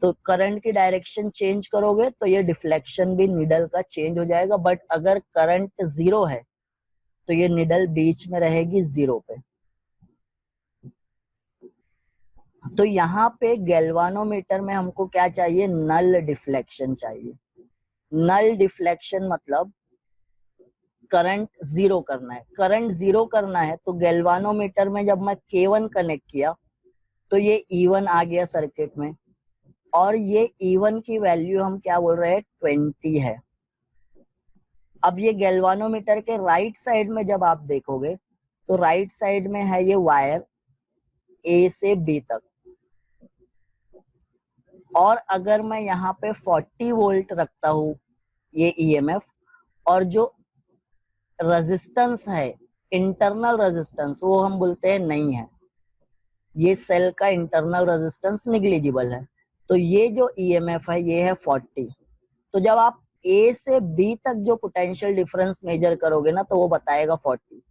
तो करंट की डायरेक्शन चेंज करोगे तो ये डिफ्लेक्शन भी निडल का चेंज हो जाएगा। बट अगर करंट जीरो है तो ये निडल बीच में रहेगी जीरो पे। तो यहाँ पे गैल्वानोमीटर में हमको क्या चाहिए, नल डिफ्लेक्शन चाहिए। नल डिफ्लेक्शन मतलब करंट जीरो करना है। करंट जीरो करना है तो गैल्वानोमीटर में जब मैं K1 कनेक्ट किया तो ये E1 आ गया सर्किट में, और ये E1 की वैल्यू हम क्या बोल रहे हैं, 20 है। अब ये गैल्वानोमीटर के राइट साइड में जब आप देखोगे तो राइट साइड में है ये वायर A से B तक, और अगर मैं यहाँ पे 40 वोल्ट रखता हूँ ये ईएमएफ, और जो रेजिस्टेंस है इंटरनल रेजिस्टेंस वो हम बोलते हैं नहीं है, ये सेल का इंटरनल रेजिस्टेंस निग्लिजिबल है, तो ये जो ईएमएफ है ये है 40। तो जब आप ए से बी तक जो पोटेंशियल डिफरेंस मेजर करोगे ना तो वो बताएगा 40।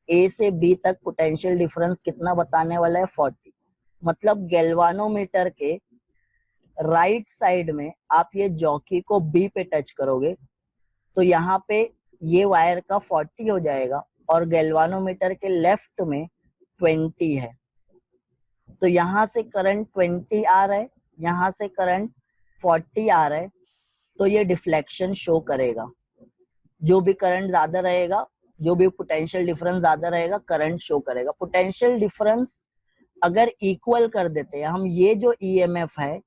ए से बी तक पोटेंशियल डिफरेंस कितना बताने वाला है, 40। मतलब गैल्वानोमीटर के राइट साइड में आप ये जॉकी को बी पे टच करोगे तो यहाँ पे ये वायर का 40 हो जाएगा, और गैल्वानोमीटर के लेफ्ट में 20 है। तो यहाँ से करंट 20 आ रहा है, यहाँ से करंट 40 आ रहा है, तो ये डिफ्लेक्शन शो करेगा। जो भी करंट ज्यादा रहेगा, जो भी पोटेंशियल डिफरेंस ज्यादा रहेगा, करंट शो करेगा। पोटेंशियल डिफरेंस अगर इक्वल कर देते हैं हम, ये जो ईएमएफ है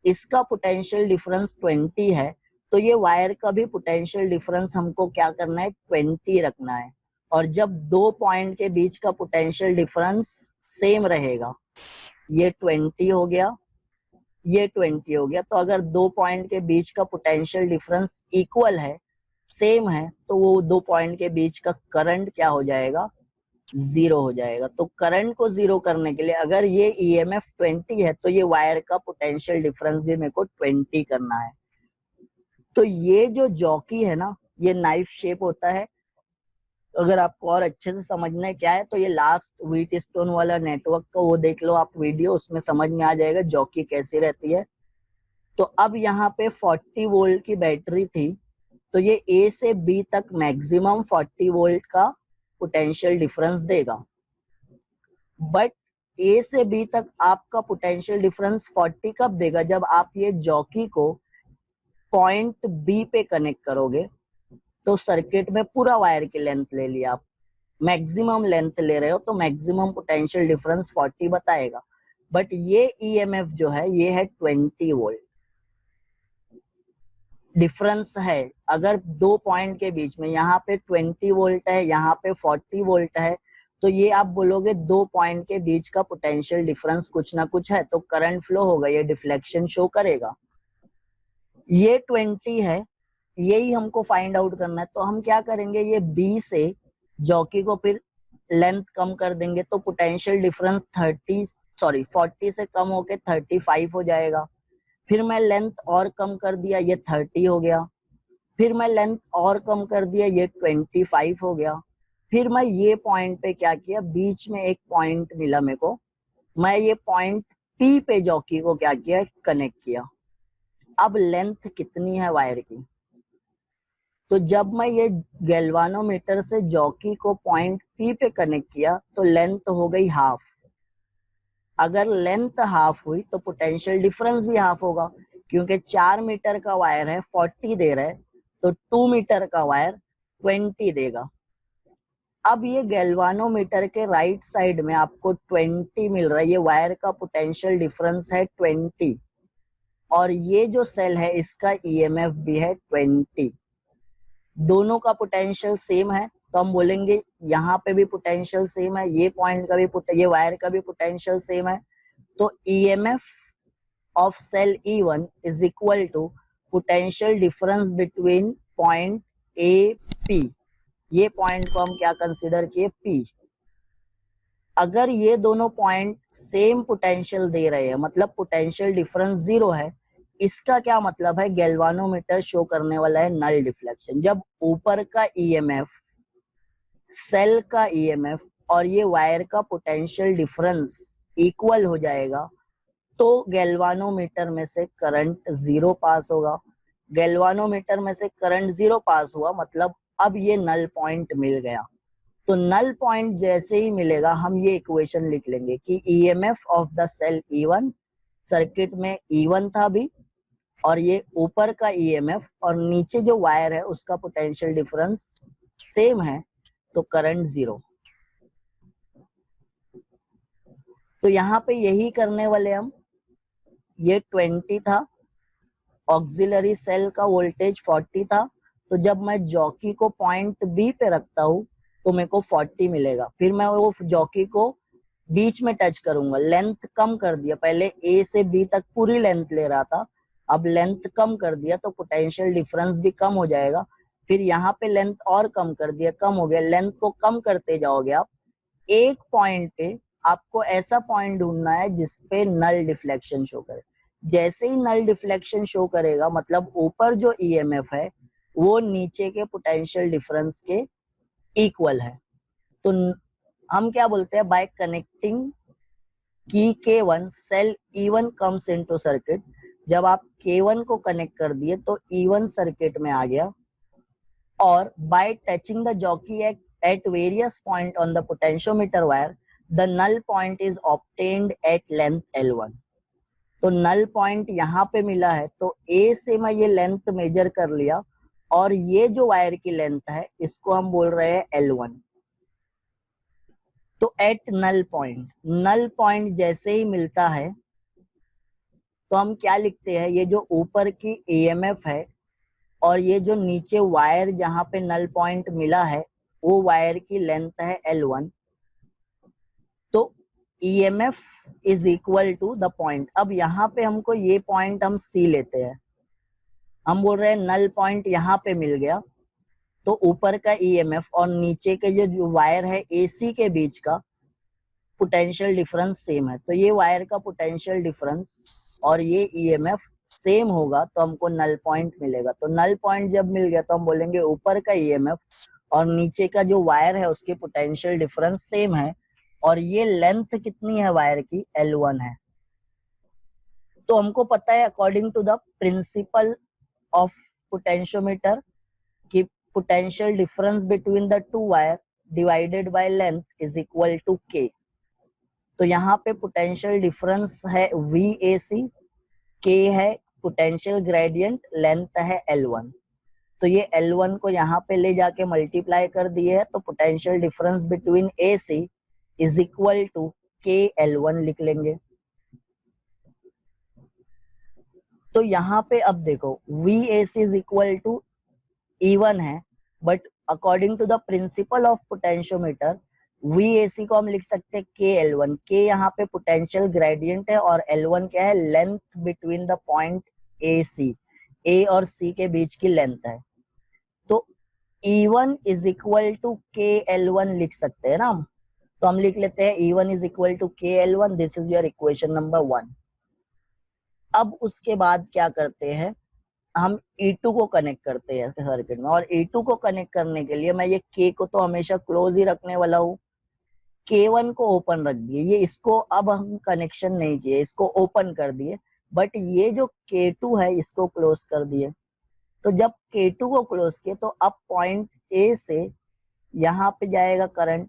इसका पोटेंशियल डिफरेंस 20 है, तो ये वायर का भी पोटेंशियल डिफरेंस हमको क्या करना है, 20 रखना है। और जब दो पॉइंट के बीच का पोटेंशियल डिफरेंस सेम रहेगा, ये 20 हो गया, ये 20 हो गया, तो अगर दो पॉइंट के बीच का पोटेंशियल डिफरेंस इक्वल है, सेम है, तो वो दो पॉइंट के बीच का करंट क्या हो जाएगा, जीरो हो जाएगा। तो करंट को जीरो करने के लिए अगर ये ईएमएफ 20 है तो ये वायर का पोटेंशियल डिफरेंस भी मेरे को 20 करना है। तो ये जो जॉकी है ना, ये नाइफ शेप होता है, अगर आपको और अच्छे से समझना है क्या है तो ये लास्ट व्हीट स्टोन वाला नेटवर्क का वो देख लो आप वीडियो, उसमें समझ में आ जाएगा जॉकी कैसी रहती है। तो अब यहाँ पे 40 वोल्ट की बैटरी थी, तो ये ए से बी तक मैक्सिमम 40 वोल्ट का पोटेंशियल डिफरेंस देगा। बट ए से बी तक आपका पोटेंशियल डिफरेंस 40 कब देगा, जब आप ये जॉकी को पॉइंट बी पे कनेक्ट करोगे। तो सर्किट में पूरा वायर की लेंथ ले लिया आप, मैक्सिमम लेंथ ले रहे हो तो मैक्सिमम पोटेंशियल डिफरेंस 40 बताएगा। बट ये ईएमएफ जो है ये है 20 वोल्ट डिफरेंस है। अगर दो पॉइंट के बीच में यहाँ पे 20 वोल्ट है, यहाँ पे 40 वोल्ट है, तो ये आप बोलोगे दो पॉइंट के बीच का पोटेंशियल डिफरेंस कुछ ना कुछ है, तो करंट फ्लो होगा, ये डिफ्लेक्शन शो करेगा। ये 20 है, यही हमको फाइंड आउट करना है। तो हम क्या करेंगे, ये बी से जॉकी को फिर लेंथ कम कर देंगे, तो पोटेंशियल डिफरेंस 40 से कम होके 35 हो जाएगा। फिर मैं लेंथ और कम कर दिया, ये 30 हो गया। फिर मैं लेंथ और कम कर दिया, ये 25 हो गया। फिर मैं ये पॉइंट पे क्या किया, बीच में एक पॉइंट मिला मेरे को, मैं ये पॉइंट पी पे जॉकी को क्या किया, कनेक्ट किया। अब लेंथ कितनी है वायर की, तो जब मैं ये गैल्वानोमीटर से जॉकी को पॉइंट पी पे कनेक्ट किया तो लेंथ हो गई हाफ। अगर लेंथ हाफ हुई तो पोटेंशियल डिफरेंस भी हाफ होगा, क्योंकि 4 मीटर का वायर है 40 दे रहा है, तो 2 मीटर का वायर 20 देगा। अब ये गैल्वानोमीटर के राइट साइड में आपको 20 मिल रहा है, ये वायर का पोटेंशियल डिफरेंस है 20, और ये जो सेल है इसका ईएमएफ भी है 20। दोनों का पोटेंशियल सेम है, तो हम बोलेंगे यहाँ पे भी पोटेंशियल सेम है, ये पॉइंट का भी ये वायर का भी पोटेंशियल सेम है। तो EMF of cell E1 is equal to potential difference between point A P. ये पॉइंट को हम क्या कंसिडर किए, पी। अगर ये दोनों पॉइंट सेम पोटेंशियल दे रहे हैं, मतलब पोटेंशियल डिफरेंस 0 है, इसका क्या मतलब है, गैल्वानोमीटर शो करने वाला है नल डिफ्लेक्शन। जब ऊपर का ईएमएफ, सेल का ईएमएफ और ये वायर का पोटेंशियल डिफरेंस इक्वल हो जाएगा, तो गैल्वानोमीटर में से करंट 0 पास होगा। गैल्वानोमीटर में से करंट 0 पास हुआ, मतलब अब ये नल पॉइंट मिल गया। तो नल पॉइंट जैसे ही मिलेगा हम ये इक्वेशन लिख लेंगे कि EMF of the cell E1, circuit में E1 था भी, और ये ऊपर का ईएमएफ और नीचे जो वायर है उसका पोटेंशियल डिफरेंस सेम है, तो करंट 0। तो यहाँ पे यही करने वाले हम। ये 20 था, ऑक्सिलरी सेल का वोल्टेज 40 था, तो जब मैं जॉकी को पॉइंट बी पे रखता हूँ तो मेरे को 40 मिलेगा। फिर मैं वो जॉकी को बीच में टच करूंगा, लेंथ कम कर दिया, पहले ए से बी तक पूरी लेंथ ले रहा था, अब लेंथ कम कर दिया तो पोटेंशियल डिफरेंस भी कम हो जाएगा। फिर यहाँ पे लेंथ और कम कर दिया, कम हो गया, लेंथ को कम करते जाओगे आप। एक पॉइंट पे आपको ऐसा पॉइंट ढूंढना है जिसपे नल डिफ्लेक्शन शो करे। जैसे ही नल डिफ्लेक्शन शो करेगा, मतलब ऊपर जो ईएमएफ है वो नीचे के पोटेंशियल डिफरेंस के इक्वल है। तो हम क्या बोलते हैं, बाय कनेक्टिंग की K1 cell E1 comes into circuit. जब आप K1 को कनेक्ट कर दिए तो E1 सर्किट में आ गया, और bye touching the jockey at various point on the potentiometer wire, the null point is obtained at length L1। तो नल पॉइंट यहाँ पे मिला है, तो A से मैं ये लेंथ मेजर कर लिया, और ये जो वायर की लेंथ है इसको हम बोल रहे हैं L1। तो एट नल पॉइंट जैसे ही मिलता है तो हम क्या लिखते हैं, ये जो ऊपर की ईएमएफ है और ये जो नीचे वायर जहां पे नल पॉइंट मिला है वो वायर की लेंथ है L1। तो EMF is equal to the point. अब यहाँ पे हमको ये पॉइंट हम C लेते हैं, हम बोल रहे हैं नल पॉइंट यहाँ पे मिल गया, तो ऊपर का EMF और नीचे के जो वायर है AC के बीच का पोटेंशियल डिफरेंस सेम है। तो ये वायर का पोटेंशियल डिफरेंस और ये EMF सेम होगा तो हमको नल पॉइंट मिलेगा। तो नल पॉइंट जब मिल गया तो हम बोलेंगे ऊपर का EMF और नीचे का जो वायर है उसकी पोटेंशियल डिफरेंस सेम है, और ये लेंथ कितनी है वायर की, L1 है। तो हमको पता है according to the principle of potentiometer कि potential difference between the two wire divided by length is equal to K। तो यहाँ पे पोटेंशियल डिफरेंस है VAC, K है पोटेंशियल ग्रेडियंट, लेंथ है L1। तो ये L1 को यहाँ पे ले जाके मल्टीप्लाई कर दिए है, तो potential difference between AC is equal to KL1 लिख लेंगे। तो यहाँ पे अब देखो VAC is equal to E1 है, but according to the principle of potentiometer VAC को हम लिख सकते हैं KL1। K यहाँ पे पोटेंशियल ग्रेडियंट है और L1 क्या है, length between the point AC, A और C के बीच की लेंथ है। तो E1 is equal to KL1 लिख सकते हैं ना हम। तो हम लिख लेते हैं E1 is equal to KL1। This is your equation number 1। अब उसके बाद क्या करते हैं, हम E2 को कनेक्ट करते हैं सर्किट में, और E2 को कनेक्ट करने के लिए मैं ये K को तो हमेशा क्लोज ही रखने वाला हूँ, K1 को ओपन रख दिए। ये इसको अब हम कनेक्शन नहीं किए, इसको ओपन कर दिए, बट ये जो K2 है इसको क्लोज कर दिए। तो जब K2 को क्लोज किए तो अब पॉइंट A से यहाँ पे जाएगा करंट,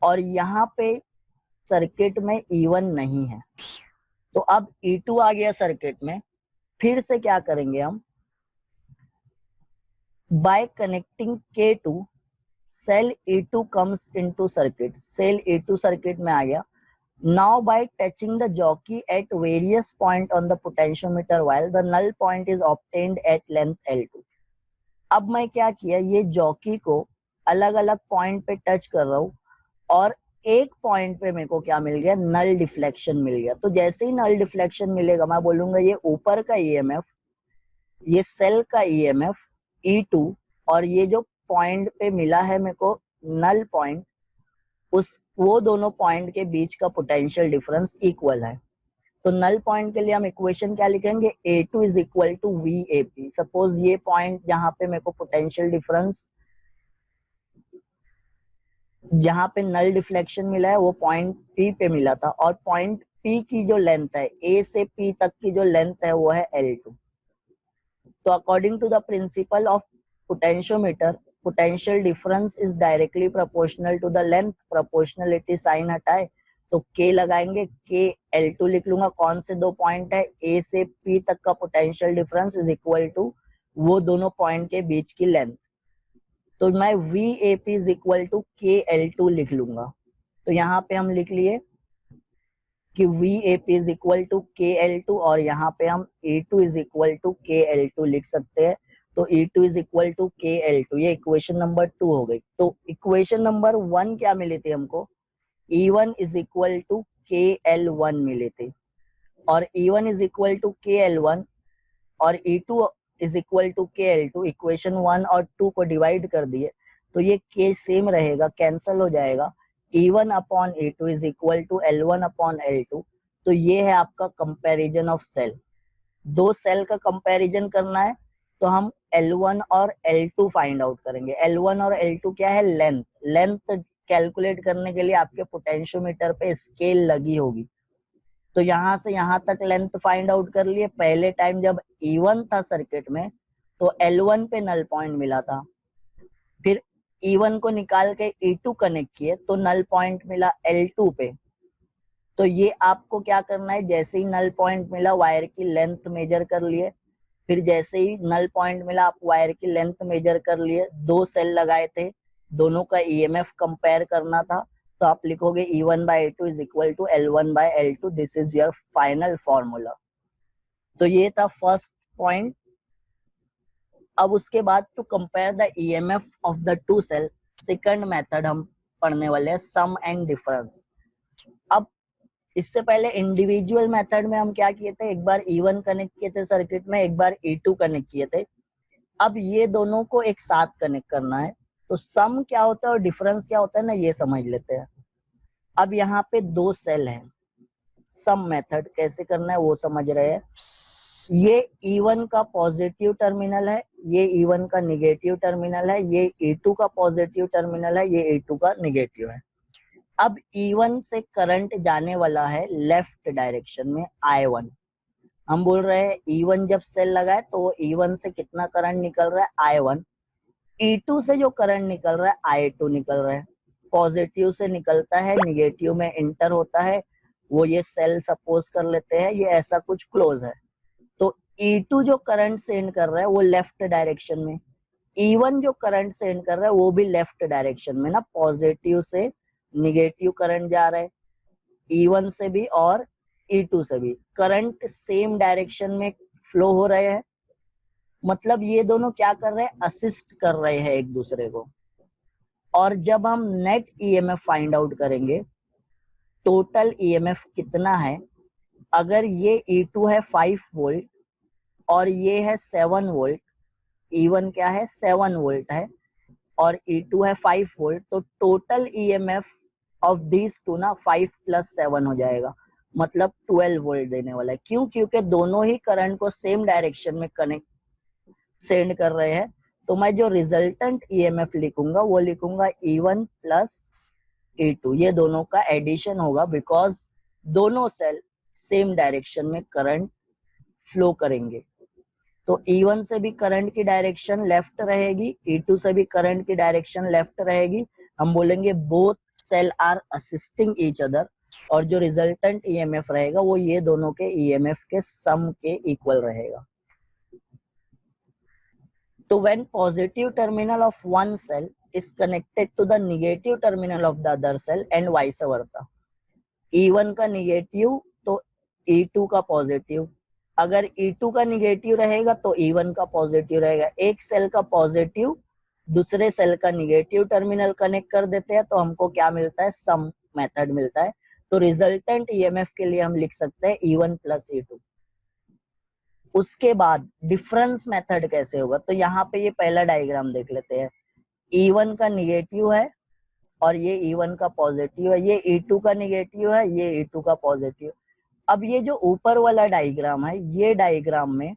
और यहाँ पे सर्किट में E1 नहीं है। तो अब E2 आ गया सर्किट में। फिर से क्या करेंगे हम, by connecting K2 cell E2 comes into circuit, cell E2 circuit में आ गया। Now by touching the jockey at various point on the potentiometer while the null point is obtained at length L2। अब मैं क्या किया, ये जॉकी को अलग अलग पॉइंट पे टच कर रहा हूँ, और एक पॉइंट पे मेरे को क्या मिल गया, नल डिफ्लेक्शन मिल गया। तो जैसे ही नल डिफ्लेक्शन मिलेगा मैं बोलूंगा ये ऊपर का EMF, ये सेल का EMF E2, और ये जो पॉइंट पे मिला है मेरे को नल पॉइंट, उस वो दोनों पॉइंट के बीच का पोटेंशियल डिफरेंस इक्वल है। तो नल पॉइंट के लिए हम इक्वेशन क्या लिखेंगे, A2 is equal to VAP। Suppose ये पॉइंट जहां पे मेरे को पोटेंशियल डिफरेंस, जहां पे नल डिफ्लेक्शन मिला है वो पॉइंट P पे मिला था, और पॉइंट P की जो लेंथ है, A से P तक की जो लेंथ है वो है L2। तो according to the principle of potentiometer, potential difference is directly proportional to the length. Proportionality sign हटाए तो K लगाएंगे, K L2 लिख लूंगा। कौन से दो पॉइंट है, A से P तक का potential difference is equal to वो दोनों पॉइंट के बीच की लेंथ। तो मैं VAP is equal to KL2 लिख लूंगा। तो यहाँ पे हम लिख लिए कि VAP is equal to KL2, और यहाँ पे हम E2 is equal to KL2 लिख सकते हैं। तो E2 is equal to KL2, ये इक्वेशन नंबर 2 हो गई। तो इक्वेशन नंबर 1 क्या मिली थी हमको, E1 is equal to KL1 मिली थी, और E1 is equal to KL1 और E2 is equal to KL2। Equation 1 और 2 को डिवाइड कर दिए तो ये K सेम रहेगा, कैंसल हो जाएगा। E1 upon E2 is equal to L1 upon L2। तो ये है आपका कंपैरिजन ऑफ सेल। दो सेल का कंपैरिजन करना है तो हम L1 और L2 फाइंड आउट करेंगे। L1 और L2 क्या है, लेंथ। लेंथ कैलकुलेट करने के लिए आपके पोटेंशियोमीटर पे स्केल लगी होगी। तो यहाँ से यहाँ तक लेंथ फाइंड आउट कर लिए। पहले टाइम जब E1 था सर्किट में तो L1 पे नल पॉइंट मिला था, फिर E1 को निकाल के E2 कनेक्ट किए तो नल पॉइंट मिला L2 पे। तो ये आपको क्या करना है, जैसे ही नल पॉइंट मिला वायर की लेंथ मेजर कर लिए, फिर जैसे ही नल पॉइंट मिला आप वायर की लेंथ मेजर कर लिए। दो सेल लगाए थे, दोनों का EMF कंपेयर करना था, तो आप लिखोगे E1 by E2 is equal to L1 by L2। This is your final formula. तो ये था फर्स्ट पॉइंट। अब उसके बाद to compare the EMF of the two cell, second method हम पढ़ने वाले हैं, सम एंड डिफरेंस। अब इससे पहले इंडिविजुअल मेथड में हम क्या किए थे, एक बार E1 कनेक्ट किए थे सर्किट में, एक बार E2 कनेक्ट किए थे। अब ये दोनों को एक साथ कनेक्ट करना है, तो सम क्या होता है और डिफरेंस क्या होता है ना, ये समझ लेते हैं। अब यहाँ पे दो सेल हैं, सम मेथड कैसे करना है वो समझ रहे हैं। ये E1 का पॉजिटिव टर्मिनल है, ये E1 का निगेटिव टर्मिनल है, ये E2 का पॉजिटिव टर्मिनल है, ये E2 का निगेटिव है। अब E1 से करंट जाने वाला है लेफ्ट डायरेक्शन में I1। हम बोल रहे हैं E1 जब सेल लगाए तो E1 से कितना करंट निकल रहा है I1। E2 से जो करंट निकल रहा है I2 निकल रहा है। पॉजिटिव से निकलता है, निगेटिव में इंटर होता है। वो ये सेल सपोज कर लेते हैं ये ऐसा कुछ क्लोज है। तो E2 जो करंट सेंड कर रहा है वो लेफ्ट डायरेक्शन में, E1 जो करंट सेंड कर रहा है वो भी लेफ्ट डायरेक्शन में ना, पॉजिटिव से निगेटिव करंट जा रहा है E1 से भी और E2 से भी, करंट सेम डायरेक्शन में फ्लो हो रहे हैं। मतलब ये दोनों क्या कर रहे हैं, असिस्ट कर रहे हैं एक दूसरे को। और जब हम नेट ईएमएफ फाइंड आउट करेंगे, टोटल ईएमएफ कितना है, अगर ये E2 है 5 वोल्ट और ये है 7 वोल्ट, E1 क्या है 7 वोल्ट है और E2 है 5 वोल्ट, तो total EMF of these two ना 5 + 7 हो जाएगा, मतलब 12 वोल्ट देने वाला है। क्यों? क्योंकि दोनों ही करंट को सेम डायरेक्शन में कनेक्ट सेंड कर रहे हैं। तो मैं जो रिजल्टेंट ईएमएफ लिखूंगा वो लिखूंगा E1 + E2, ये दोनों का एडिशन होगा बिकॉज दोनों सेल सेम डायरेक्शन में करंट फ्लो करेंगे। तो E1 से भी करंट की डायरेक्शन लेफ्ट रहेगी, E2 से भी करंट की डायरेक्शन लेफ्ट रहेगी। हम बोलेंगे both cell are assisting each other, और जो रिजल्टेंट ईएमएफ रहेगा वो ये दोनों के ईएमएफ के सम के इक्वल रहेगा। तो when positive terminal of one cell is connected to the negative terminal of the other cell and vice versa, E1 का निगेटिव तो E2 का पॉजिटिव, अगर E2 का निगेटिव रहेगा तो E1 का पॉजिटिव रहेगा। एक सेल का पॉजिटिव दूसरे सेल का निगेटिव टर्मिनल कनेक्ट कर देते हैं तो हमको क्या मिलता है, सम मेथड मिलता है। तो रिजल्टेंट ईएमएफ के लिए हम लिख सकते हैं E1 + E2। उसके बाद डिफरेंस मेथड कैसे होगा, तो यहाँ पे ये पहला डायग्राम देख लेते हैं। E1 का निगेटिव है और ये E1 का पॉजिटिव है, ये E2 का निगेटिव है, ये E2 का पॉजिटिव। अब ये जो ऊपर वाला डायग्राम है, ये डायग्राम में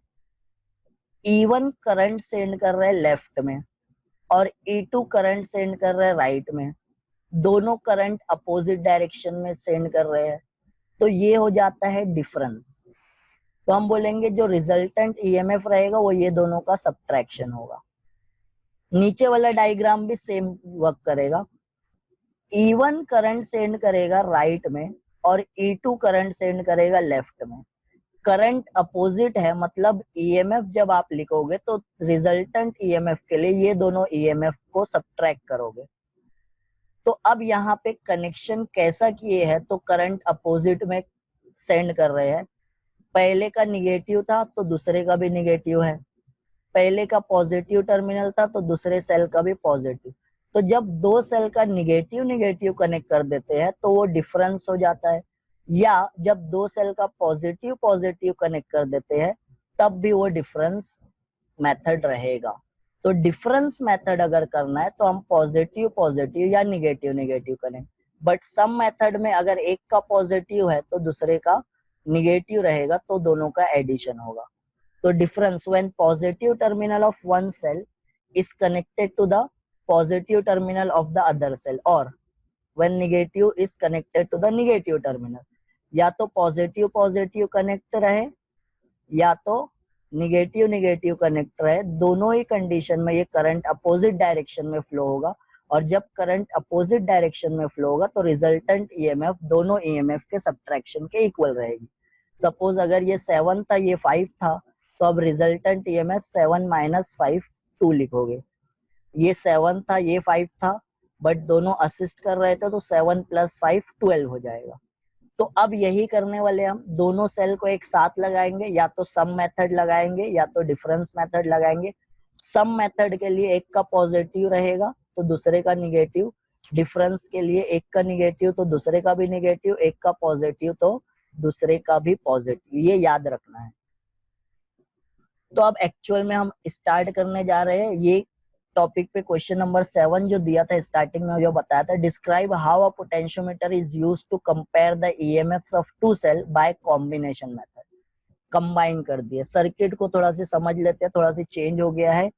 E1 करंट सेंड कर रहा है लेफ्ट में और E2 करंट सेंड कर रहा है राइट में। दोनों करंट अपोजिट डायरेक्शन में सेंड कर रहे हैं, तो ये हो जाता है डिफरेंस। तो हम बोलेंगे जो रिजल्टेंट ईएमएफ रहेगा वो ये दोनों का सब्ट्रैक्शन होगा। नीचे वाला डायग्राम भी सेम वर्क करेगा। E1 करंट सेंड करेगा राइट में और E2 करंट सेंड करेगा लेफ्ट में। करंट अपोजिट है, मतलब ईएमएफ जब आप लिखोगे तो रिजल्टेंट ईएमएफ के लिए ये दोनों ईएमएफ को सब्ट्रैक्ट करोगे। तो अब यहाँ पे कनेक्शन कैसा किए हैं, तो करंट अपोजिट में सेंड कर रहे हैं। पहले का निगेटिव था तो दूसरे का भी निगेटिव है, पहले का पॉजिटिव टर्मिनल था तो दूसरे सेल का भी पॉजिटिव। तो जब दो सेल का निगेटिव निगेटिव कनेक्ट कर देते हैं तो वो डिफरेंस हो जाता है, या जब दो सेल का पॉजिटिव पॉजिटिव कनेक्ट कर देते हैं तब भी वो डिफरेंस मेथड रहेगा। तो डिफरेंस मेथड अगर करना है तो हम पॉजिटिव पॉजिटिव या निगेटिव निगेटिव करें, बट सम मेथड में अगर एक का पॉजिटिव है तो दूसरे का निगेटिव रहेगा, तो दोनों का एडिशन होगा। तो difference when positive terminal of one cell is connected to the positive terminal of the other cell, or when negative is connected to the negative terminal, या तो पॉजिटिव पॉजिटिव कनेक्ट रहे या तो निगेटिव निगेटिव कनेक्ट रहे, दोनों ही कंडीशन में ये करंट अपोजिट डायरेक्शन में फ्लो होगा। और जब करंट अपोजिट डायरेक्शन में फ्लो होगा तो रिजल्टेंट ईएमएफ दोनों ईएमएफ के सब्ट्रैक्शन के इक्वल रहेगी। सपोज अगर ये 7 था ये 5 था, तो अब रिजल्टेंट ईएमएफ 7 - 5 2 लिखोगे। ये 7 था ये 5 था, बट दोनों असिस्ट कर रहे थे तो 7 + 5 12 हो जाएगा। तो अब यही करने वाले हम दोनों सेल को एक साथ लगाएंगे, या तो सम मेथड लगाएंगे या तो डिफरेंस मेथड लगाएंगे। सम मेथड के लिए एक का पॉजिटिव रहेगा तो दूसरे का निगेटिव, डिफरेंस के लिए एक का निगेटिव तो दूसरे का भी निगेटिव, एक का पॉजिटिव तो दूसरे का भी पॉजिटिव, ये याद रखना है। तो अब एक्चुअल में हम स्टार्ट करने जा रहे हैं ये टॉपिक पे। क्वेश्चन नंबर 7 जो दिया था स्टार्टिंग में, जो बताया था, describe how a potentiometer is used to compare the EMFs of two cell by combination method. Combine कर दिए। सर्किट को थोड़ा सी समझ लेते हैं, थोड़ा सी चेंज हो गया है।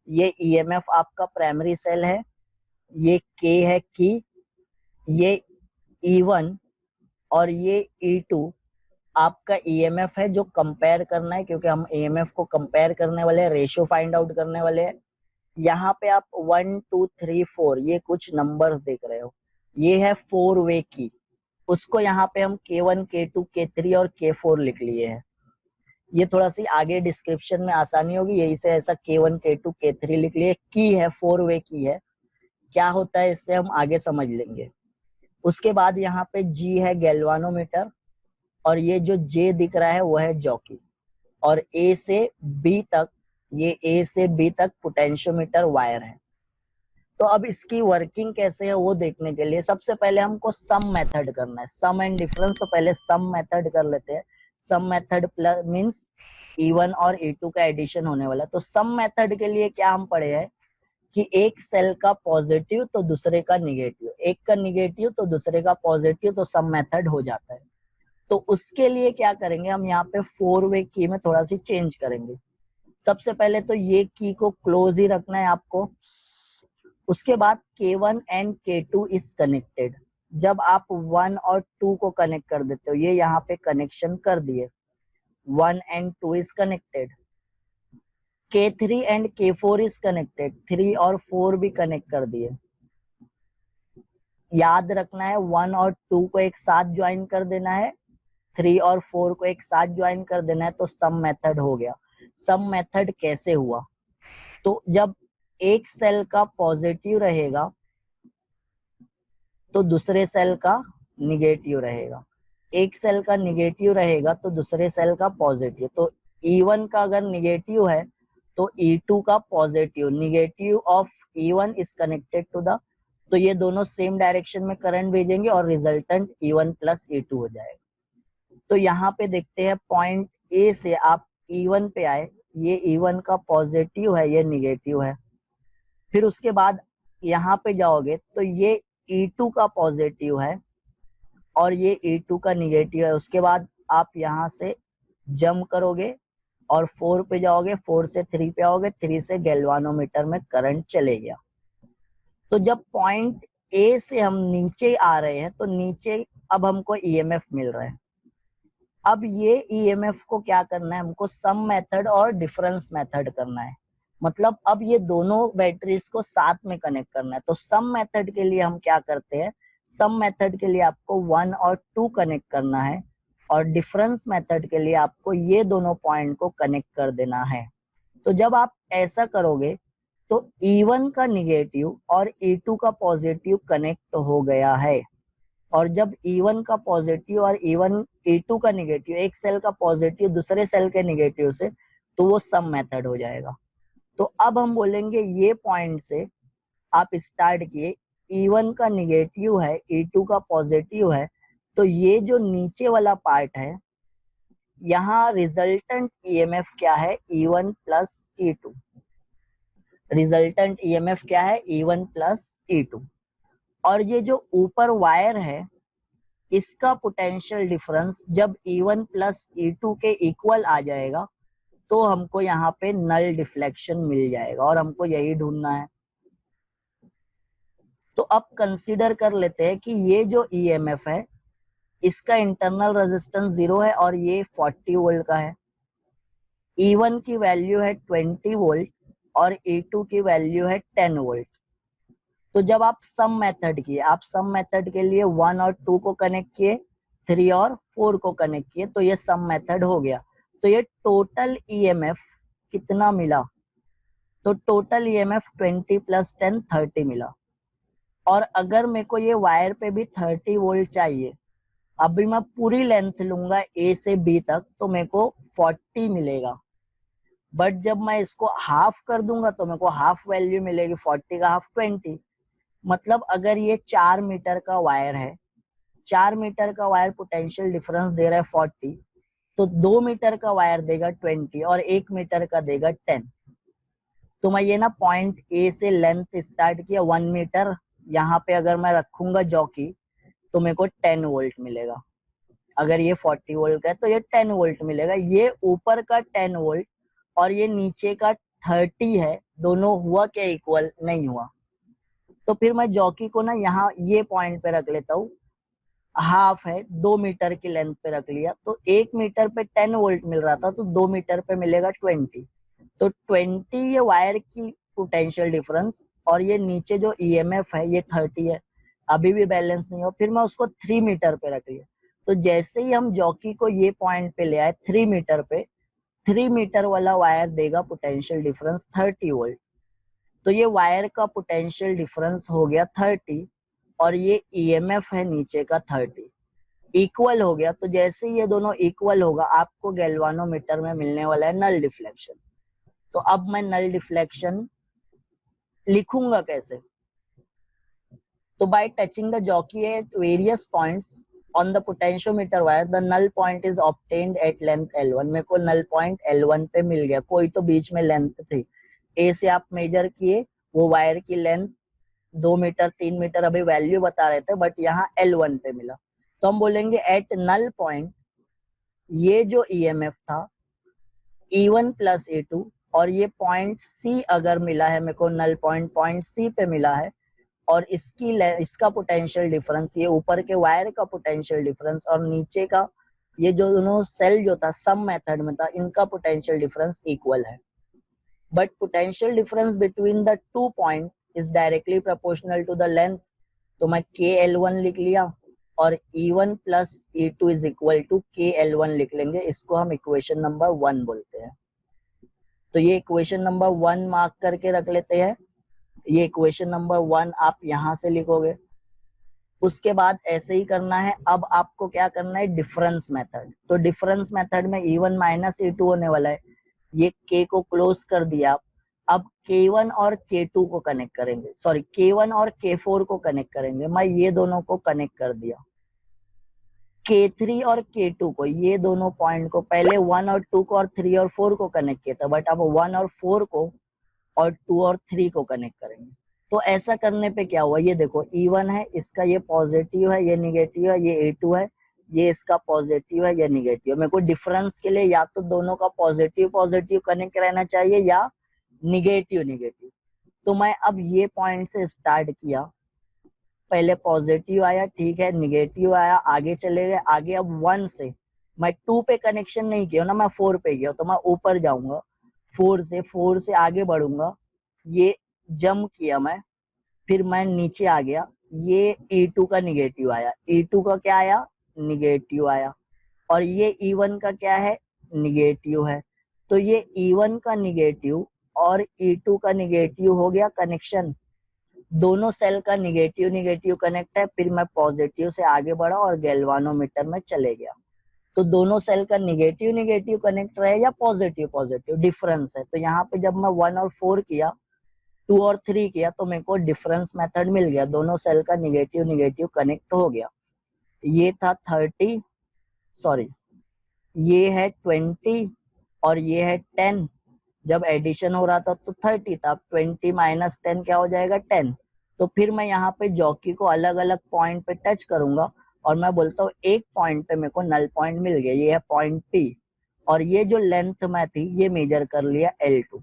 ये ईएमएफ आपका प्राइमरी सेल है, ये के है की, ये E1 और ये E2 आपका ईएमएफ है जो कंपेयर करना है, क्योंकि हम ईएमएफ को कंपेयर करने वाले हैं, रेशियो फाइंड आउट करने वाले हैं। यहाँ पे आप 1 2 3 4 ये कुछ नंबर्स देख रहे हो, ये है 4 वे की, उसको यहाँ पे हम K1 K2 K3 और K4 लिख लिए हैं। ये थोड़ा सी आगे डिस्क्रिप्शन में आसानी होगी, यही से ऐसा K1 K2 K3 लिख लिए। की है 4 वे की है, क्या होता है इससे हम आगे समझ लेंगे। उसके बाद यहाँ पे G है गैल्वानोमीटर, और ये जो J दिख रहा है वो है जॉकी, और A से B तक, ये A से B तक पोटेंशियोमीटर वायर है। तो अब इसकी वर्किंग कैसे है वो देखने के लिए सबसे पहले हमको सम मेथड करना है, सम एंड डिफरेंस। तो पहले सम मेथड कर लेते हैं। सम मेथड प्लस मींस E1 और E2 का एडिशन होने वाला है। तो सम मेथड के लिए क्या हम पढ़े हैं कि एक सेल का पॉजिटिव तो दूसरे का निगेटिव, एक का निगेटिव तो दूसरे का पॉजिटिव, तो सम मेथड हो जाता है। तो उसके लिए क्या करेंगे हम, यहाँ पे 4 वे की में थोड़ा सी चेंज करेंगे। सबसे पहले तो ये की को क्लोज ही रखना है आपको। उसके बाद K1 and K2 is connected. जब आप 1 और 2 को कनेक्ट कर देते हो, ये यहाँ पे कनेक्शन कर दिए, 1 and 2 is connected. K3 and K4 is connected, 3 और 4 भी कनेक्ट कर दिए। याद रखना है 1 और 2 को एक साथ ज्वाइन कर देना है, 3 और 4 को एक साथ ज्वाइन कर देना है, तो सम मेथड हो गया। सम मेथड कैसे हुआ, तो जब एक सेल का पॉजिटिव रहेगा तो दूसरे सेल का निगेटिव रहेगा, एक सेल का निगेटिव रहेगा तो दूसरे सेल का पॉजिटिव। तो E1 का अगर निगेटिव है तो E2 का positive, negative of E1 is connected to the, तो ये दोनों सेम डायरेक्शन में करंट भेजेंगे और रिजल्टेंट E1 प्लस E2 हो जाएगा। तो यहाँ पे देखते हैं पॉइंट ए से आप E1 पे आए, ये E1 का पॉजिटिव है, ये निगेटिव है। फिर उसके बाद यहाँ पे जाओगे तो ये E2 का पॉजिटिव है और ये E2 का निगेटिव है। उसके बाद आप यहाँ से जंप करोगे और 4 पे जाओगे, 4 से 3 पे आओगे, 3 से गैल्वानोमीटर में करंट चले गया। तो जब पॉइंट ए से हम नीचे आ रहे हैं तो नीचे अब हमको ईएमएफ मिल रहा है। अब ये ईएमएफ को क्या करना है, हमको सम मेथड और डिफरेंस मेथड करना है। मतलब अब ये दोनों बैटरीज को साथ में कनेक्ट करना है। तो सम मेथड के लिए हम क्या करते हैं, सम मेथड के लिए आपको 1 और 2 कनेक्ट करना है, और डिफरेंस मेथड के लिए आपको ये दोनों पॉइंट को कनेक्ट कर देना है। तो जब आप ऐसा करोगे तो E1 का निगेटिव और E2 का पॉजिटिव कनेक्ट हो गया है। और जब E1 का पॉजिटिव और E2 का निगेटिव, एक सेल का पॉजिटिव दूसरे सेल के निगेटिव से, तो वो सम मेथड हो जाएगा। तो अब हम बोलेंगे ये पॉइंट से आप स्टार्ट किए, E1 का निगेटिव है, E2 का पॉजिटिव है, तो ये जो नीचे वाला पार्ट है, यहाँ रिजल्टेंट ईएमएफ क्या है, E1 plus E2। Resultant EMF क्या है, E1 प्लस E2। और ये जो ऊपर वायर है, इसका पोटेंशियल डिफरेंस जब E1 प्लस E2 के इक्वल आ जाएगा तो हमको यहाँ पे नल डिफ्लेक्शन मिल जाएगा, और हमको यही ढूंढना है। तो अब कंसीडर कर लेते हैं कि ये जो ईएमएफ है इसका इंटरनल रेजिस्टेंस 0 है और ये 40 वोल्ट का है। E1 की वैल्यू है 20 वोल्ट और E2 की वैल्यू है 10 वोल्ट। तो जब आप सम मेथड किए, आप सम मेथड के लिए 1 और 2 को कनेक्ट किए, 3 और 4 को कनेक्ट किए, तो ये सम मेथड हो गया। तो ये टोटल ईएमएफ कितना मिला, तो टोटल ईएमएफ 20 प्लस 10 30 मिला। और अगर मेरे को ये वायर पे भी 30 वोल्ट चाहिए, अभी मैं पूरी लेंथ लूंगा ए से बी तक, तो मेरे को 40 मिलेगा। बट जब मैं इसको हाफ कर दूंगा तो मेरे को हाफ वैल्यू मिलेगी, 40 का हाफ 20। मतलब अगर ये 4 मीटर का वायर है, 4 मीटर का वायर पोटेंशियल डिफरेंस दे रहा है 40, तो 2 मीटर का वायर देगा 20 और 1 मीटर का देगा 10। तो मैं ये ना पॉइंट ए से लेंथ स्टार्ट किया 1 मीटर, यहाँ पे अगर मैं रखूंगा जॉकी तो मेरे को 10 वोल्ट मिलेगा। अगर ये 40 वोल्ट का है तो ये 10 वोल्ट मिलेगा। ये ऊपर का 10 वोल्ट और ये नीचे का 30 है, दोनों हुआ क्या इक्वल? नहीं हुआ। तो फिर मैं जॉकी को ना यहाँ ये पॉइंट पे रख लेता हूँ, हाफ है, 2 मीटर की लेंथ पे रख लिया, तो 1 मीटर पे 10 वोल्ट मिल रहा था, तो 2 मीटर पे मिलेगा 20। तो 20 ये वायर की पोटेंशियल डिफरेंस, और ये नीचे जो ईएमएफ है ये 30 है, अभी भी बैलेंस नहीं हो। फिर मैं उसको 3 मीटर पे रख लिया। तो जैसे ही हम जॉकी को ये पॉइंट पे ले आए 3 मीटर पे, 3 मीटर वाला वायर देगा पोटेंशियल डिफरेंस 30 वोल्ट। तो ये वायर का पोटेंशियल डिफरेंस हो गया 30 और ये ईएमएफ है नीचे का 30, इक्वल हो गया। तो जैसे ये दोनों इक्वल होगा आपको गैल्वानोमीटर में मिलने वाला है नल डिफ्लेक्शन। तो अब मैं नल डिफ्लेक्शन लिखूंगा कैसे? तो by touching the jockey at various points on the potentiometer wire the null point is obtained at length L1। मेरे को नल पॉइंट L1 पे मिल गया, कोई तो बीच में लेंथ थी, ए से आप मेजर किए, वो वायर की लेंथ 2 मीटर 3 मीटर अभी वैल्यू बता रहे थे, बट यहाँ L1 पे मिला। तो हम बोलेंगे एट नल पॉइंट ये जो ईएमएफ था E1 प्लस E2, और ये पॉइंट C अगर मिला है मेरे को, नल पॉइंट C पे मिला है, और इसका पोटेंशियल डिफरेंस, ये ऊपर के वायर का पोटेंशियल डिफरेंस और नीचे का ये जो दोनों सेल जो था सम मेथड में था, इनका पोटेंशियल डिफरेंस इक्वल है। But potential difference between the two point is directly proportional to the length. तो मैं KL1 लिख लिया और E1 plus E2 is equal to KL1 लिख लेंगे। इसको हम इक्वेशन नंबर 1 बोलते हैं। तो ये इक्वेशन नंबर 1 मार्क करके रख लेते हैं। ये इक्वेशन नंबर 1 आप यहां से लिखोगे। उसके बाद ऐसे ही करना है। अब आपको क्या करना है? Difference method. तो डिफरेंस मेथड में E1 माइनस E2 होने वाला है, ये K को क्लोज कर दिया। अब K1 और K2 को कनेक्ट करेंगे, सॉरी K1 और K4 को कनेक्ट करेंगे। मैं ये दोनों को कनेक्ट कर दिया, K3 और K2 को, ये दोनों पॉइंट को, पहले 1 और 2 को और 3 और 4 को कनेक्ट किया था, बट अब 1 और 4 को और 2 और 3 को कनेक्ट करेंगे। तो ऐसा करने पे क्या हुआ? ये देखो E1 है, इसका ये पॉजिटिव है, ये निगेटिव है, ये A2 है, ये इसका पॉजिटिव है, ये निगेटिव। मेरे को डिफरेंस के लिए या तो दोनों का पॉजिटिव पॉजिटिव कनेक्ट रहना चाहिए या निगेटिव निगेटिव। तो मैं अब ये पॉइंट से स्टार्ट किया, पहले पॉजिटिव आया, ठीक है, निगेटिव आया, आगे चले गए। आगे अब 1 से मैं 2 पे कनेक्शन नहीं किया ना, मैं 4 पे गया, तो मैं ऊपर जाऊंगा, 4 से आगे बढ़ूंगा, ये जंप किया मैं, फिर मैं नीचे आ गया, ये E2 का निगेटिव आया, E2 का क्या आया? निगेटिव आया, और ये E1 का क्या है? निगेटिव है। तो ये E1 का निगेटिव और E2 का निगेटिव हो गया कनेक्शन, दोनों सेल का निगेटिव निगेटिव कनेक्ट है। फिर मैं पॉजिटिव से आगे बढ़ा और गैल्वानोमीटर में चले गया, तो दोनों सेल का निगेटिव निगेटिव कनेक्ट रहे या पॉजिटिव पॉजिटिव, डिफरेंस है। तो यहाँ पे जब मैं 1 और 4 किया, 2 और 3 किया, तो मेरे को डिफरेंस मेथड मिल गया, दोनों सेल का निगेटिव निगेटिव कनेक्ट हो गया। ये था 30, सॉरी ये है 20 और ये है 10। जब एडिशन हो रहा था तो 30 था, अब 20 माइनस 10 क्या हो जाएगा? 10। तो फिर मैं यहाँ पे जॉकी को अलग अलग पॉइंट पे टच करूंगा और मैं बोलता हूँ एक पॉइंट पे मेरे को नल पॉइंट मिल गया, ये है पॉइंट P, और ये जो लेंथ में थी ये मेजर कर लिया L2।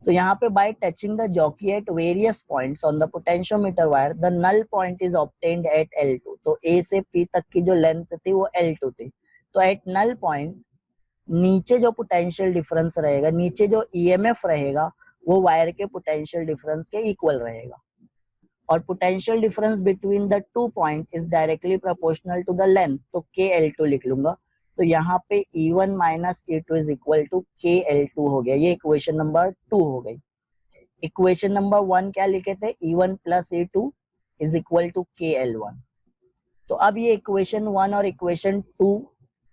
तो यहाँ पे by touching the jockey at various points on the potentiometer wire the null point is obtained at L2। तो A से P तक की जो लेंथ थी वो L2 थी। तो एट नल पॉइंट नीचे जो पोटेंशियल डिफरेंस रहेगा, नीचे जो ईएमएफ रहेगा, वो वायर के पोटेंशियल डिफरेंस के इक्वल रहेगा, और potential difference between the two point is directly proportional to the length. तो KL2 लिख लूंगा। तो यहाँ पे E1 minus E2 is equal to KL2 हो गया। ये इक्वेशन नंबर 2 हो गई। इक्वेशन नंबर 1 क्या लिखे थे? E1 plus E2 is equal to KL1। तो अब ये इक्वेशन 1 और इक्वेशन 2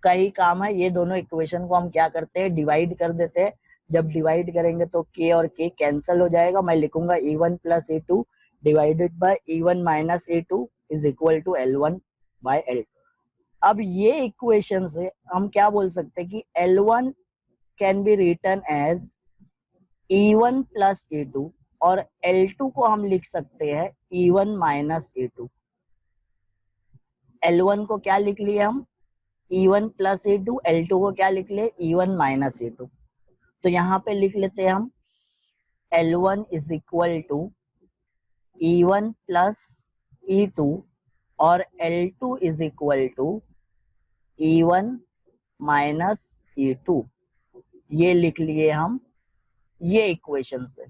का ही काम है। ये दोनों इक्वेशन को हम क्या करते हैं? डिवाइड कर देते हैं। जब डिवाइड करेंगे तो K और K कैंसिल हो जाएगा। मैं लिखूंगा E1 plus E2 divided by E1 minus E2 is equal to L1 by L2। अब ये इक्वेशन से हम क्या बोल सकते हैं कि L1 can be written as E1 plus E2 और L2 को हम लिख सकते हैं E1 माइनस E2। L1 को क्या लिख लिए हम, E1 प्लस E2, L2 को क्या लिख लिए, E1 माइनस E2। तो यहाँ पे लिख लेते हैं हम L1 is equal to E1 plus E2 और L2 is equal to E1 minus E2। ये लिख लिए हम ये इक्वेशन से।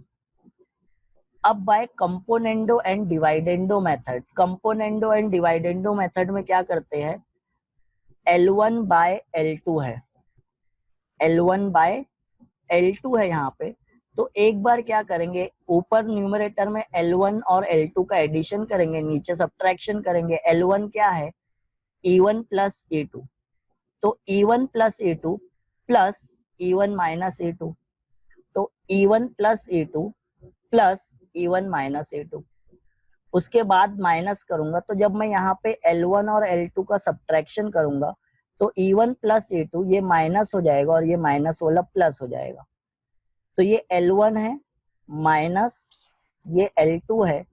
अब by componendo and dividendo method, componendo and dividendo method में क्या करते हैं, L1 बाय L2 है, L1 बाय L2 है यहाँ पे। तो एक बार क्या करेंगे, ऊपर न्यूमरेटर में L1 और L2 का एडिशन करेंगे, नीचे सब्ट्रैक्शन करेंगे। L1 क्या है, E1 प्लस E2, तो E1 plus E2 plus E1 minus E2, तो E1 plus E2 plus E1 minus E2। उसके बाद माइनस करूंगा, तो जब मैं यहाँ पे L1 और L2 का सब्ट्रैक्शन करूंगा तो E1 प्लस E2 ये माइनस हो जाएगा और ये माइनस वाला प्लस हो जाएगा। तो ये L1 है माइनस ये L2 है।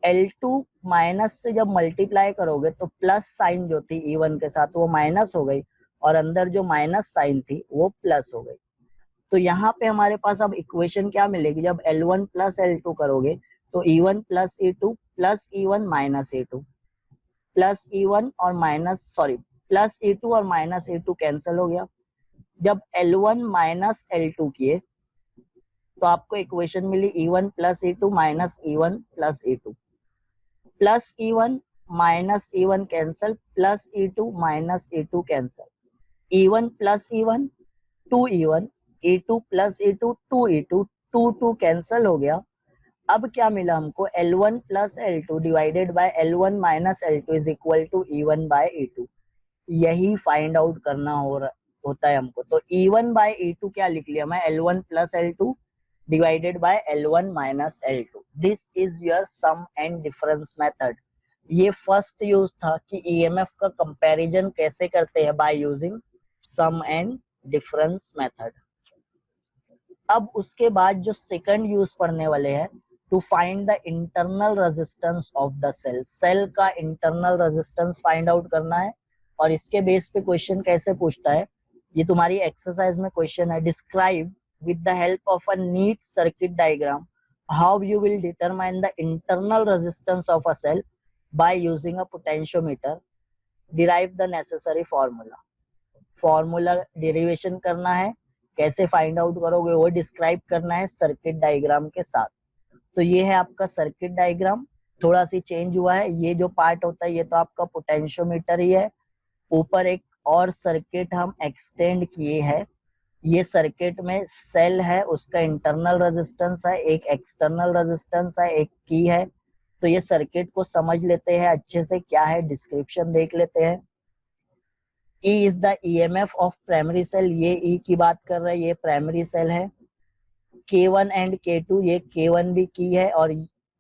L2 माइनस से जब मल्टीप्लाई करोगे तो प्लस साइन जो थी E1 के साथ वो माइनस हो गई और अंदर जो माइनस साइन थी वो प्लस हो गई। तो यहाँ पे हमारे पास अब इक्वेशन क्या मिलेगी, जब L1 प्लस L2 करोगे तो E1 plus E2 plus E1 minus E2 plus E1 और माइनस प्लस E2 और माइनस E2 कैंसिल हो गया। जब L1 माइनस L2 किए तो आपको इक्वेशन मिली E1 plus E2 minus E1 plus E2 plus E1 minus E1 cancel plus E2 minus E2 cancel, E1 plus E1 2E1, E2 plus E2 2E2, 2 cancel हो गया। अब क्या मिला हमको, L1 plus L2 divided by L1 minus L2 is equal to E1 by E2। यही फाइंड आउट करना होता है हमको। तो E1 बाय E2 क्या लिख लिया मैं, L1 plus L2 divided by L1 minus L2। This is your sum and difference method. ये फर्स्ट यूज था कि EMF का कंपैरिजन कैसे करते हैं, by using sum and difference method. अब उसके बाद जो सेकंड यूज पढ़ने वाले हैं, to find the internal resistance of the cell, cell का इंटरनल रेजिस्टेंस फाइंड आउट करना है। और इसके बेस पे क्वेश्चन कैसे पूछता है, ये तुम्हारी एक्सरसाइज में क्वेश्चन है, describe with the help of a neat circuit diagram how you will determine the internal resistance of a cell by using a potentiometer, derive the necessary formula. Formula derivation करना है, कैसे फाइंड आउट करोगे वो डिस्क्राइब करना है सर्किट डायग्राम के साथ। तो ये है आपका सर्किट डायग्राम, थोड़ा सी चेंज हुआ है। ये जो पार्ट होता है ये तो आपका पोटेंशियोमीटर ही है। ऊपर एक और सर्किट हम एक्सटेंड किए हैं, ये सर्किट में सेल है, उसका इंटरनल रेजिस्टेंस है, एक एक्सटर्नल रेजिस्टेंस है, एक की है। तो ये सर्किट को समझ लेते हैं अच्छे से, क्या है डिस्क्रिप्शन देख लेते हैं। E is the EMF of primary cell, ये E की बात कर रहे हैं, ये प्राइमरी सेल है। K1 एंड K2, ये K1 भी की है और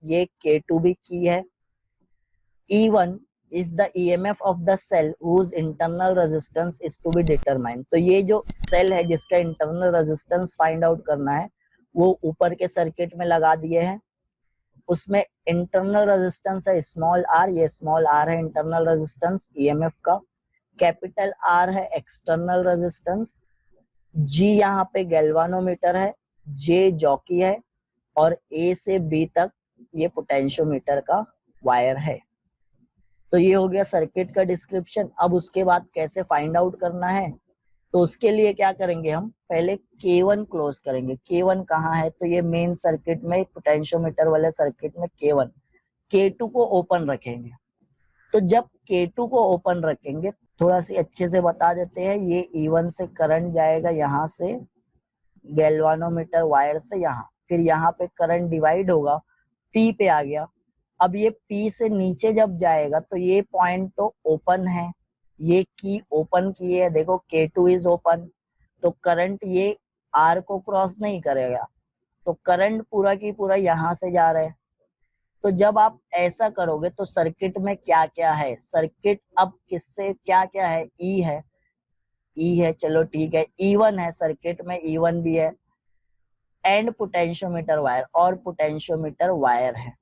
ये K2 भी की है। E1 is the EMF of the cell whose internal resistance is to be determined। तो ये जो सेल है जिसका इंटरनल रेजिस्टेंस फाइंड आउट करना है वो ऊपर के सर्किट में लगा दिए हैं। उसमें इंटरनल रेजिस्टेंस है स्मॉल r, ये स्मॉल r है इंटरनल रेजिस्टेंस EMF का। कैपिटल R है एक्सटर्नल रेजिस्टेंस, G यहाँ पे गैल्वानोमीटर है, J जॉकी है और A से B तक ये पोटेंशियोमीटर का वायर है। तो ये हो गया सर्किट का डिस्क्रिप्शन। अब उसके बाद कैसे फाइंड आउट करना है, तो उसके लिए क्या करेंगे, हम पहले K1 क्लोज करेंगे। K1 कहाँ है, तो ये मेन सर्किट में पोटेंशियोमीटर वाले सर्किट में K1, K2 को ओपन रखेंगे। तो जब K2 को ओपन रखेंगे, थोड़ा सी अच्छे से बता देते हैं, ये E1 से करंट जाएगा यहाँ से गैल्वानोमीटर वायर से यहाँ, फिर यहाँ पे करंट डिवाइड होगा, P पे आ गया। अब ये P से नीचे जब जाएगा तो ये पॉइंट तो ओपन है, ये की ओपन की है, देखो K2 इज ओपन, तो करंट ये R को क्रॉस नहीं करेगा, तो करंट पूरा की पूरा यहाँ से जा रहा है। तो जब आप ऐसा करोगे तो सर्किट में क्या क्या है, सर्किट अब किससे क्या क्या है, E है, E है, चलो ठीक है, E1 है सर्किट में, E1 भी है, एंड पोटेंशियोमीटर वायर, और पोटेंशियोमीटर वायर है।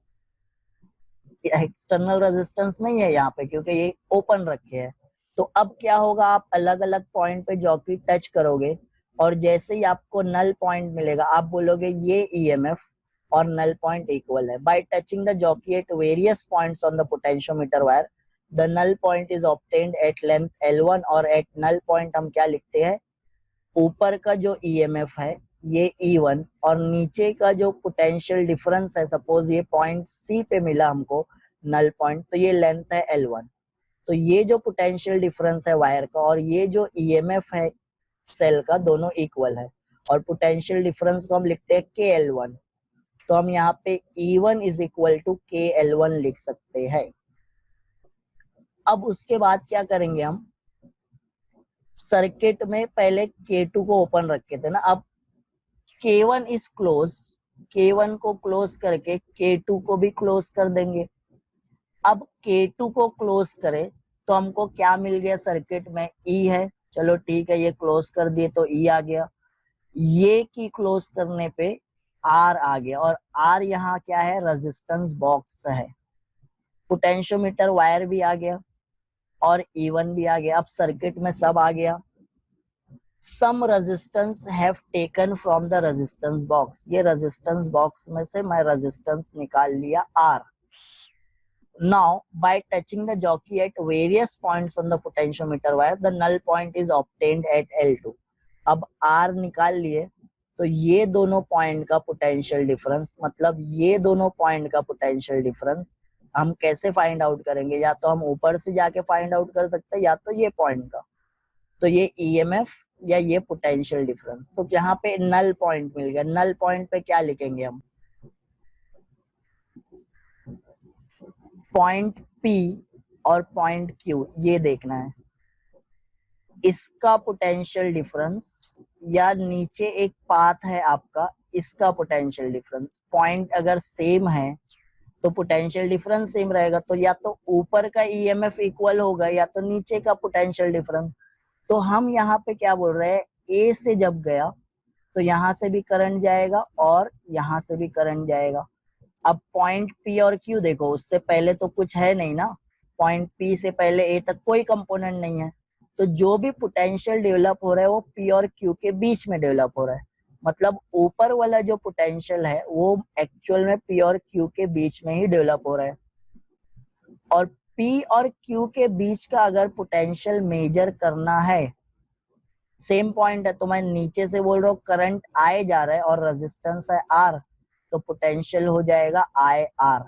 एक्सटर्नल रेजिस्टेंस नहीं है यहाँ पे, क्योंकि ये ओपन रखे है। तो अब क्या होगा, आप अलग अलग पॉइंट पे जॉकी टच करोगे और जैसे ही आपको नल पॉइंट मिलेगा आप बोलोगे ये ईएमएफ और नल पॉइंट इक्वल है। By touching the jockey at various points on the potentiometer wire the null point is obtained at length L1 और एट नल पॉइंट हम क्या लिखते हैं, ऊपर का जो ईएमएफ है ये E1 और नीचे का जो पोटेंशियल डिफरेंस है, सपोज ये पॉइंट C पे मिला हमको नल पॉइंट, तो ये लेंथ है L1। तो ये जो पोटेंशियल डिफरेंस है वायर का और ये जो ईएमएफ है सेल का, दोनों इक्वल है और पोटेंशियल डिफरेंस को हम लिखते हैं KL1। तो हम यहाँ पे E1 is equal to KL1 लिख सकते हैं। अब उसके बाद क्या करेंगे, हम सर्किट में पहले K2 को ओपन रखे थे ना, अब K1 इज क्लोज, K1 को क्लोज करके K2 को भी क्लोज कर देंगे। अब K2 को क्लोज करें तो हमको क्या मिल गया सर्किट में, E है, चलो ठीक है, ये क्लोज कर दिए तो E आ गया। ये की क्लोज करने पे R आ गया और R यहाँ क्या है, रेजिस्टेंस बॉक्स है। पोटेंशियोमीटर वायर भी आ गया और E1 भी आ गया। अब सर्किट में सब आ गया। Some resistance have taken from the resistance box, ये रेजिस्टेंस बॉक्स में से मैं रेजिस्टेंस निकाल लिया R। Now, by touching the jockey at various points on the potentiometer wire, the null point is obtained at L2. अब R निकाल लिए तो ये दोनों पॉइंट का पोटेंशियल डिफरेंस, मतलब ये दोनों पॉइंट का पोटेंशियल डिफरेंस हम कैसे फाइंड आउट करेंगे, या तो हम ऊपर से जाके फाइंड आउट कर सकते हैं या तो ये पॉइंट का। तो ये ईएमएफ या ये पोटेंशियल डिफरेंस, तो यहाँ पे नल पॉइंट मिल गया। नल पॉइंट पे क्या लिखेंगे हम, पॉइंट P और पॉइंट Q, ये देखना है इसका पोटेंशियल डिफरेंस, या नीचे एक पाथ है आपका, इसका पोटेंशियल डिफरेंस। पॉइंट अगर सेम है तो पोटेंशियल डिफरेंस सेम रहेगा, तो या तो ऊपर का ईएमएफ इक्वल होगा या तो नीचे का पोटेंशियल डिफरेंस। तो हम यहाँ पे क्या बोल रहे हैं, ए से जब गया तो यहाँ से भी करंट जाएगा और यहाँ से भी करंट जाएगा। अब पॉइंट P और Q देखो, उससे पहले तो कुछ है नहीं ना, पॉइंट P से पहले A तक कोई कंपोनेंट नहीं है, तो जो भी पोटेंशियल डेवलप हो रहा है वो P और Q के बीच में डेवलप हो रहा है। मतलब ऊपर वाला जो पोटेंशियल है वो एक्चुअल में P और Q के बीच में ही डेवलप हो रहा है। और P और Q के बीच का अगर पोटेंशियल मेजर करना है, सेम पॉइंट है, तो मैं नीचे से बोल रहा हूँ करंट I जा रहा है और रेजिस्टेंस है R, तो पोटेंशियल हो जाएगा IR।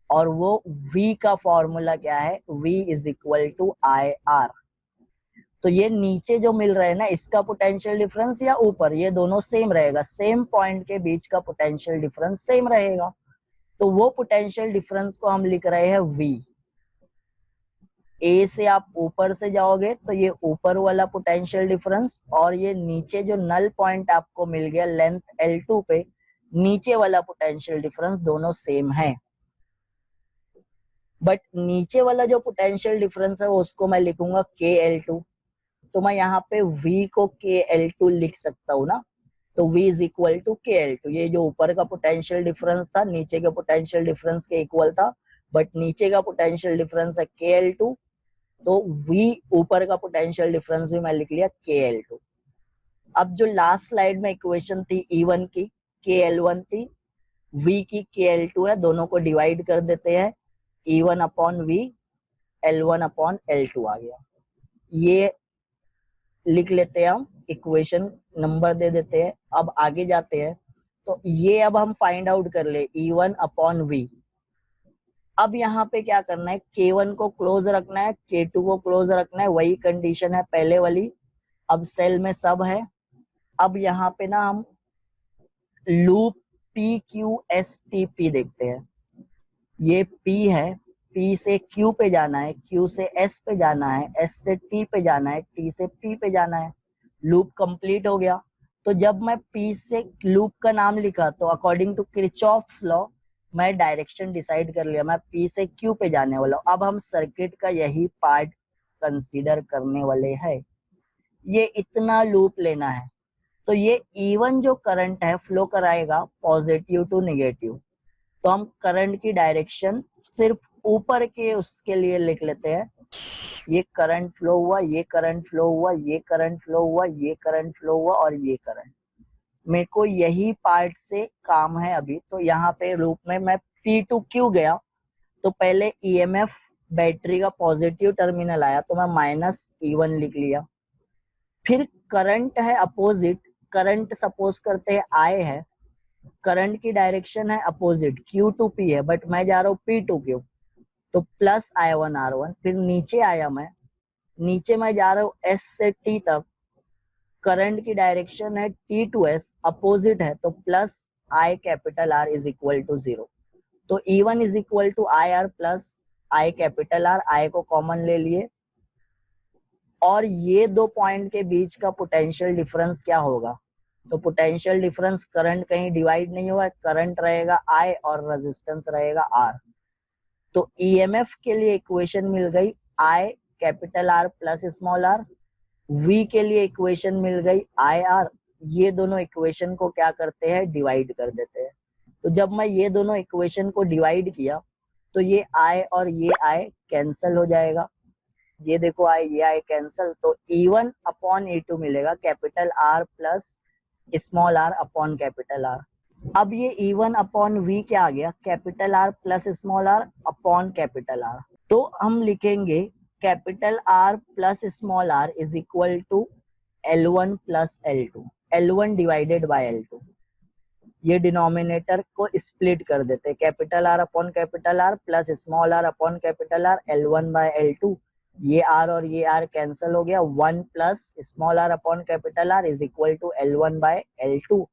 और वो V का फॉर्मूला क्या है, V is equal to IR। तो ये नीचे जो मिल रहा है ना, इसका पोटेंशियल डिफरेंस या ऊपर, ये दोनों सेम रहेगा, सेम पॉइंट के बीच का पोटेंशियल डिफरेंस सेम रहेगा, तो वो पोटेंशियल डिफरेंस को हम लिख रहे हैं V। ए से आप ऊपर से जाओगे तो ये ऊपर वाला पोटेंशियल डिफरेंस, और ये नीचे जो नल पॉइंट आपको मिल गया लेंथ L2 पे, नीचे वाला पोटेंशियल डिफरेंस, दोनों सेम है। बट नीचे वाला जो पोटेंशियल डिफरेंस है उसको मैं लिखूंगा KL2, तो मैं यहाँ पे V को KL2 लिख सकता हूँ ना, तो V is equal to KL2। ये जो ऊपर का पोटेंशियल डिफरेंस था नीचे के पोटेंशियल डिफरेंस के इक्वल था, बट नीचे का पोटेंशियल डिफरेंस है KL2, तो V ऊपर का पोटेंशियल डिफरेंस भी मैं लिख लिया KL2। अब जो लास्ट स्लाइड में इक्वेशन थी E1 की KL1 थी, V की KL2 है, दोनों को डिवाइड कर देते हैं, E1 upon V, L1 upon L2 आ गया। ये लिख लेते हैं हम, इक्वेशन नंबर दे देते हैं। अब आगे जाते हैं, तो ये अब हम फाइंड आउट कर ले E1 अपॉन V। अब यहाँ पे क्या करना है, K1 को क्लोज रखना है, K2 को क्लोज रखना है, वही कंडीशन है पहले वाली। अब सेल में सब है। अब यहाँ पे ना हम लूप PQSTP देखते हैं। ये P है, P से Q पे जाना है, Q से S पे जाना है, S से T पे जाना है, T से P पे जाना है। लूप कंप्लीट हो गया। तो जब मैं P से लूप का नाम लिखा तो अकॉर्डिंग टू किरचॉफ्स लॉ मैं डायरेक्शन डिसाइड कर लिया, मैं P से Q पे जाने वाला हूँ। अब हम सर्किट का यही पार्ट कंसीडर करने वाले हैं। ये इतना लूप लेना है, तो ये E1 जो करंट है फ्लो कराएगा पॉजिटिव टू नेगेटिव, तो हम करंट की डायरेक्शन सिर्फ ऊपर के उसके लिए लिख लेते हैं, ये करंट फ्लो हुआ, ये करंट फ्लो हुआ, ये करंट फ्लो हुआ, ये करंट फ्लो हुआ और ये करंट। मेरे को यही पार्ट से काम है अभी। तो यहाँ पे लूप में मैं P2 क्यों गया, तो पहले ईएमएफ बैटरी का पॉजिटिव टर्मिनल आया तो मैं -E1 लिख लिया। फिर करंट है अपोजिट, करंट सपोज करते हैं I है, करंट की डायरेक्शन है अपोजिट, Q2P है, बट मैं जा रहा हूँ P2Q, तो +I1R1। फिर नीचे आया मैं, नीचे मैं जा रहा हूँ S से T तक, करंट की डायरेक्शन है T2S, अपोजिट है, तो +I capital R is equal to 0। तो E1 is equal to IR plus I capital R, I को कॉमन ले लिए, और ये दो पॉइंट के बीच का पोटेंशियल डिफरेंस क्या होगा, तो पोटेंशियल डिफरेंस, करंट कहीं डिवाइड नहीं हुआ है, करंट रहेगा I और रेजिस्टेंस रहेगा R। तो ईएमएफ के लिए इक्वेशन मिल गई I capital R plus small r, V के लिए इक्वेशन मिल गई IR। ये दोनों इक्वेशन को क्या करते हैं, डिवाइड कर देते हैं। तो जब मैं ये दोनों इक्वेशन को डिवाइड किया तो ये I और ये I कैंसल हो जाएगा, ये देखो I ये I कैंसल, तो E1 अपॉन E2 मिलेगा capital R plus small r upon capital R। अब ये E1 अपॉन V क्या आ गया, capital R plus small r upon capital R। तो हम लिखेंगे capital R plus small r is equal to L1 plus L2, L1 divided by L2। ये डिनोमिनेटर को स्प्लिट कर देते हैं, capital R upon capital R plus small r upon capital R, L1 by L2। ये R और ये R कैंसिल हो गया, 1 plus small r upon capital R is equal to L1 by L2।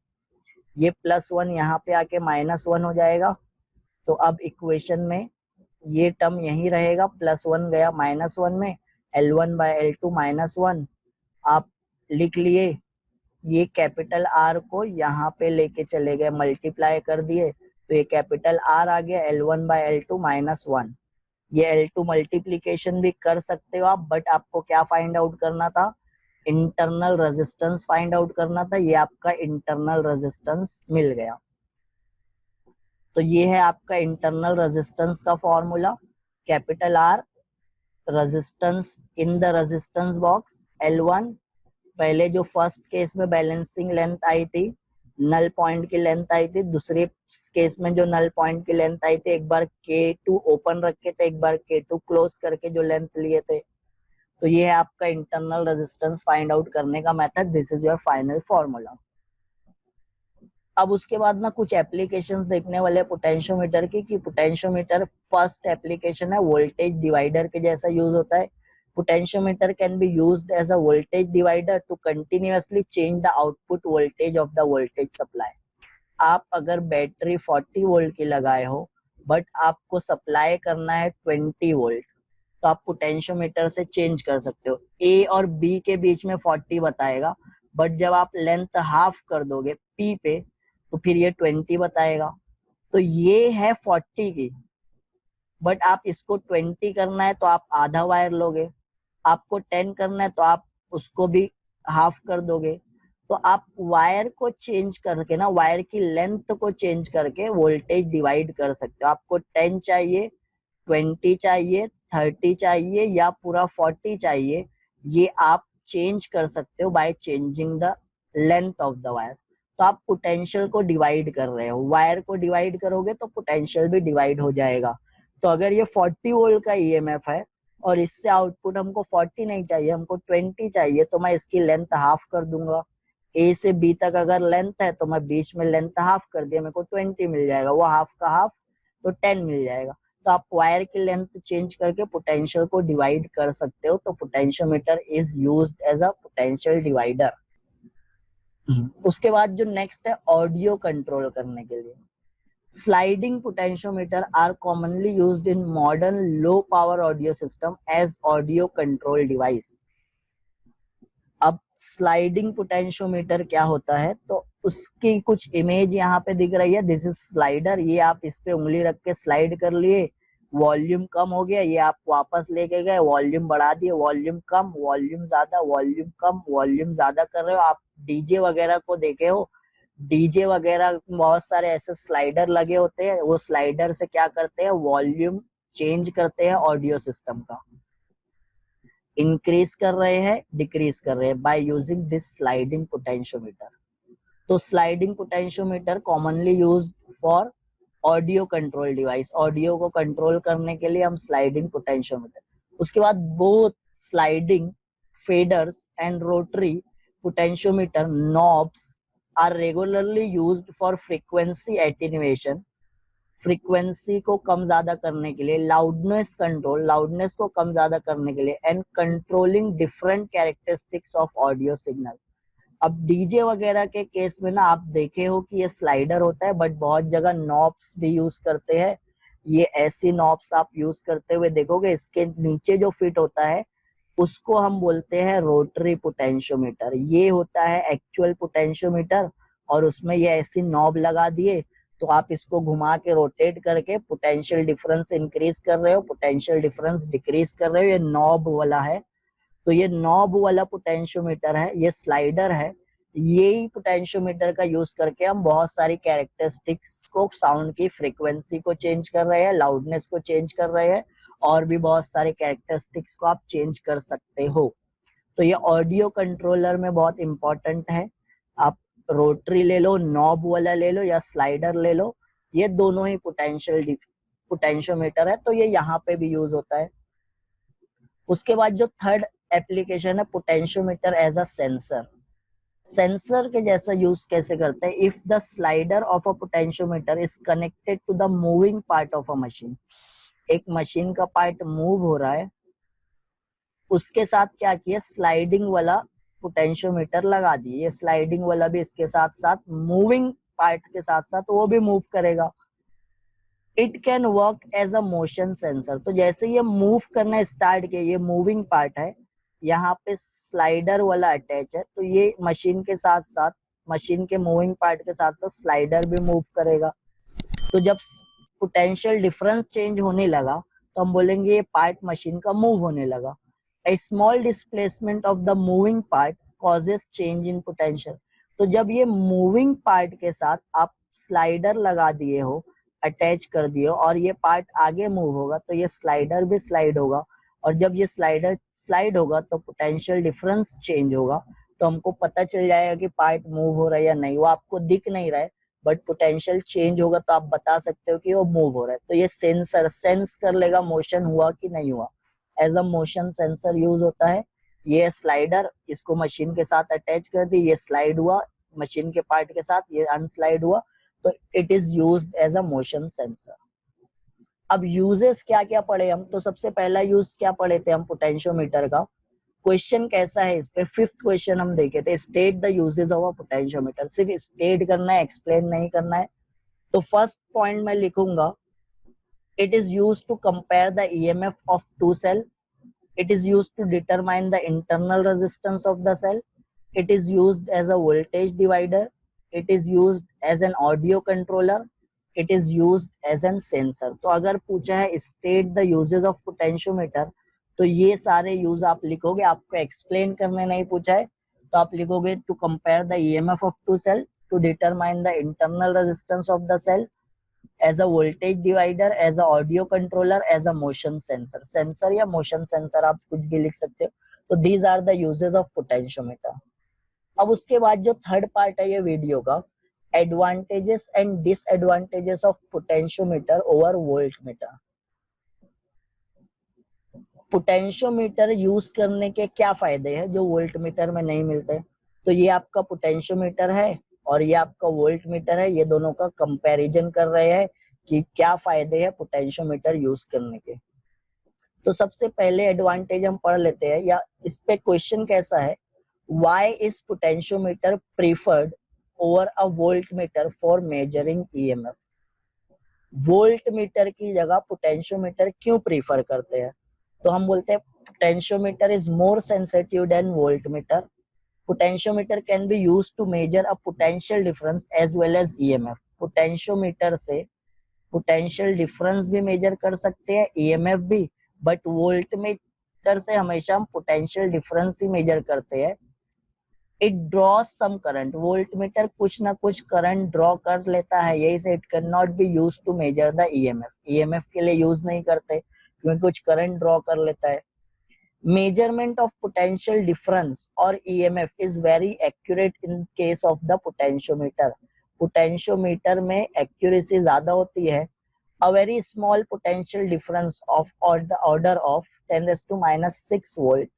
ये +1 यहाँ पे आके -1 हो जाएगा। तो अब इक्वेशन में ये टर्म यही रहेगा, +1 गया -1 में, L1 बाय L2 -1 आप लिख लिए। ये कैपिटल R को यहाँ पे लेके चले गए, मल्टीप्लाई कर दिए, तो ये कैपिटल R आ गया, L1 बाय L2 -1। ये L2 मल्टीप्लीकेशन भी कर सकते हो आप, बट आपको क्या फाइंड आउट करना था, इंटरनल रेजिस्टेंस फाइंड आउट करना था। ये आपका इंटरनल रेजिस्टेंस मिल गया। तो ये है आपका इंटरनल रेजिस्टेंस का formula, capital R resistance in the resistance box L1। पहले जो फर्स्ट केस में बैलेंसिंग लेंथ आई थी, नल पॉइंट की लेंथ आई थी, दूसरे केस में जो नल पॉइंट की लेंथ आई थी, एक बार K2 ओपन रखे थे, एक बार K2 क्लोज करके जो लेंथ लिए थे। तो ये है आपका इंटरनल रेजिस्टेंस फाइंड आउट करने का method. This is your final formula. अब उसके बाद ना कुछ एप्लीकेशंस देखने वाले पोटेंशियोमीटर की, कि पोटेंशियोमीटर फर्स्ट एप्लीकेशन है वोल्टेज डिवाइडर के जैसा यूज होता है। Potentiometer can be used as a voltage divider to continuously change the output voltage of the voltage supply. आप अगर बैटरी 40 वोल्ट की लगाए हो बट आपको सप्लाई करना है 20 वोल्ट, तो आप पोटेंशियोमीटर से चेंज कर सकते हो। ए और बी के बीच में 40 बताएगा, बट जब आप लेंथ हाफ कर दोगे पी पे तो फिर ये 20 बताएगा। तो ये है 40 की, बट आप इसको 20 करना है तो आप आधा वायर लोगे, आपको 10 करना है तो आप उसको भी हाफ कर दोगे। तो आप वायर को चेंज करके ना, वायर की लेंथ को चेंज करके वोल्टेज डिवाइड कर सकते हो। आपको 10 चाहिए, 20 चाहिए, 30 चाहिए या पूरा 40 चाहिए, ये आप चेंज कर सकते हो by changing the length of the wire. तो आप पोटेंशियल को डिवाइड कर रहे हो, वायर को डिवाइड करोगे तो पोटेंशियल भी डिवाइड हो जाएगा। तो अगर ये 40 वोल्ट का ईएमएफ है और इससे आउटपुट हमको 40 नहीं चाहिए, हमको 20 चाहिए, तो मैं इसकी लेंथ हाफ कर दूंगा। ए से बी तक अगर लेंथ है तो मैं बीच में लेंथ हाफ कर दिया, मेरे को 20 मिल जाएगा, वो हाफ का हाफ तो 10 मिल जाएगा। तो आप वायर की लेंथ चेंज करके पोटेंशियल को डिवाइड कर सकते हो। तो potentiometer is used as a potential divider. उसके बाद जो नेक्स्ट है ऑडियो कंट्रोल करने के लिए, sliding potentiometer are commonly used in modern low power audio system as audio control device. अब स्लाइडिंग पोटेंशियोमीटर क्या होता है, तो उसकी कुछ इमेज यहाँ पे दिख रही है। This is slider. ये आप इस पे उंगली रख के स्लाइड कर लिए, वॉल्यूम कम हो गया, ये आप वापस लेके गए, वॉल्यूम बढ़ा दिए, वॉल्यूम कम, वॉल्यूम ज्यादा, वॉल्यूम कम, वॉल्यूम ज्यादा कर रहे हो। आप डीजे वगैरह को देखे हो, डीजे वगैरह बहुत सारे ऐसे स्लाइडर लगे होते हैं, वो स्लाइडर से क्या करते हैं, वॉल्यूम चेंज करते हैं ऑडियो सिस्टम का, इंक्रीज कर रहे हैं डिक्रीज कर रहे हैं by using this sliding potentiometer. तो sliding potentiometer commonly used for audio control device, audio को कंट्रोल करने के लिए हम स्लाइडिंग पोटेंशियोमीटर। उसके बाद both sliding faders and rotary potentiometer knobs are regularly used for frequency attenuation, frequency को कम ज्यादा करने के लिए, लाउडनेस कंट्रोल, लाउडनेस को कम ज्यादा करने के लिए, and controlling different characteristics of audio signal. अब डीजे वगैरह के केस में ना आप देखे हो कि ये स्लाइडर होता है, बट बहुत जगह नॉब्स भी यूज करते हैं। ये ऐसी नॉब्स आप यूज करते हुए देखोगे, इसके नीचे जो फिट होता है उसको हम बोलते हैं रोटरी पोटेंशियोमीटर। ये होता है एक्चुअल पोटेंशियोमीटर, और उसमें ये ऐसी नॉब लगा दिए, तो आप इसको घुमा के रोटेट करके पोटेंशियल डिफरेंस इंक्रीज कर रहे हो, पोटेंशियल डिफरेंस डिक्रीज कर रहे हो, ये नॉब वाला है। तो ये नॉब वाला पोटेंशियोमीटर है, ये स्लाइडर है। यही पोटेंशियोमीटर का यूज करके हम बहुत सारी कैरेक्टरिस्टिक्स को, साउंड की फ्रीक्वेंसी को चेंज कर रहे हैं, लाउडनेस को चेंज कर रहे हैं, और भी बहुत सारे कैरेक्टरिस्टिक्स को आप चेंज कर सकते हो। तो ये ऑडियो कंट्रोलर में बहुत इंपॉर्टेंट है। आप रोटरी ले लो, नॉब वाला ले लो, या स्लाइडर ले लो, ये दोनों ही पोटेंशियोमीटर है, तो ये यहाँ पे भी यूज होता है। उसके बाद जो थर्ड एप्लीकेशन है, potentiometer as a sensor. Sensor के जैसा यूज कैसे करते हैं, if the slider of a potentiometer is connected to the moving part of a machine, एक मशीन का पार्ट मूव हो रहा है, उसके साथ क्या किया, स्लाइडिंग वाला पोटेंशियोमीटर लगा दिए। ये स्लाइडिंग वाला भी इसके साथ साथ मूविंग पार्ट के साथ साथ वो भी मूव करेगा। It can work as a motion sensor. तो जैसे ये मूव करना स्टार्ट किया, ये मूविंग पार्ट है, यहाँ पे स्लाइडर वाला अटैच है, तो ये मशीन के साथ साथ, मशीन के मूविंग पार्ट के साथ साथ स्लाइडर भी मूव करेगा। तो जब पोटेंशियल डिफरेंस चेंज होने लगा, तो हम बोलेंगे ये पार्ट मशीन का मूव होने लगा। A small displacement of the moving part causes change in potential। तो जब ये मूविंग पार्ट के साथ आप स्लाइडर लगा दिए हो, अटैच कर दिए हो, और ये पार्ट आगे मूव होगा, तो ये स्लाइडर भी स्लाइड होगा, और जब ये स्लाइडर स्लाइड होगा तो पोटेंशियल डिफरेंस चेंज होगा। तो हमको पता चल जाएगा कि पार्ट मूव हो रहा है या नहीं, वो आपको दिख नहीं रहा है, बट पोटेंशियल चेंज होगा तो आप बता सकते हो कि वो मूव हो रहा है। तो ये सेंसर सेंस कर लेगा मोशन हुआ कि नहीं हुआ, as a motion sensor use होता है। ये स्लाइडर, इसको मशीन के साथ अटैच कर दी, ये स्लाइड हुआ मशीन के पार्ट के साथ, ये अनस्लाइड हुआ, तो it is used as a motion sensor. अब यूजेस क्या क्या पढ़े हम, तो सबसे पहला यूज क्या पढ़े थे हम पोटेंशियोमीटर का, क्वेश्चन कैसा है इस पे, फिफ्थ क्वेश्चन हम देखे थे, state the uses of a potentiometer. सिर्फ स्टेट करना है, एक्सप्लेन नहीं करना है। तो फर्स्ट पॉइंट में लिखूंगा, it is used to compare the EMF of two cell, it is used to determine the internal resistance of the cell, it is used as a voltage divider, it is used as an audio controller, it is used as an sensor। तो अगर पूछा है state the uses of potentiometer, तो ये सारे यूज आप लिखोगे, आपको एक्सप्लेन करने नहीं पूछा है तो आप लिखोगे to compare the EMF of two cell, to determine the internal resistance of the cell, as a voltage divider, as a audio controller, as a motion sensor। Sensor या मोशन सेंसर आप कुछ भी लिख सकते हो। तो these are the uses of potentiometer। अब उसके बाद जो थर्ड पार्ट है ये वीडियो का, advantages and disadvantages of potentiometer over voltmeter. Potentiometer use करने के क्या फायदे हैं जो वोल्टमीटर में नहीं मिलते। तो ये आपका पोटेंशियोमीटर है और ये आपका वोल्टमीटर है, ये दोनों का कंपैरिजन कर रहे हैं कि क्या फायदे हैं पोटेंशियोमीटर यूज करने के। तो सबसे पहले एडवांटेज हम पढ़ लेते हैं, या इस पे क्वेश्चन कैसा है, why is potentiometer preferred over a voltmeter for measuring EMF. Voltmeter की जगह पोटेंशियोमीटर क्यों प्रीफर करते हैं, तो हम बोलते हैं potentiometer is more sensitive than voltmeter. Potentiometer can be used to measure a potential difference as well as EMF. Potentiometer से पोटेंशियल डिफरेंस भी मेजर कर सकते हैं, ईएमएफ भी, बट वोल्टमीटर से हमेशा हम पोटेंशियल डिफरेंस ही मेजर करते हैं। It draw some current, voltmeter कुछ ना कुछ करंट ड्रॉ कर लेता है, यही से it can not be use to measure the EMF, EMF के लिए यूज नहीं करते क्योंकि कुछ करंट ड्रॉ कर लेता है। Measurement of potential difference or EMF is very accurate in case of the potentiometer. Potentiometer में accuracy ज्यादा होती है। A very small potential difference of or the order of 10⁻⁻6 volt,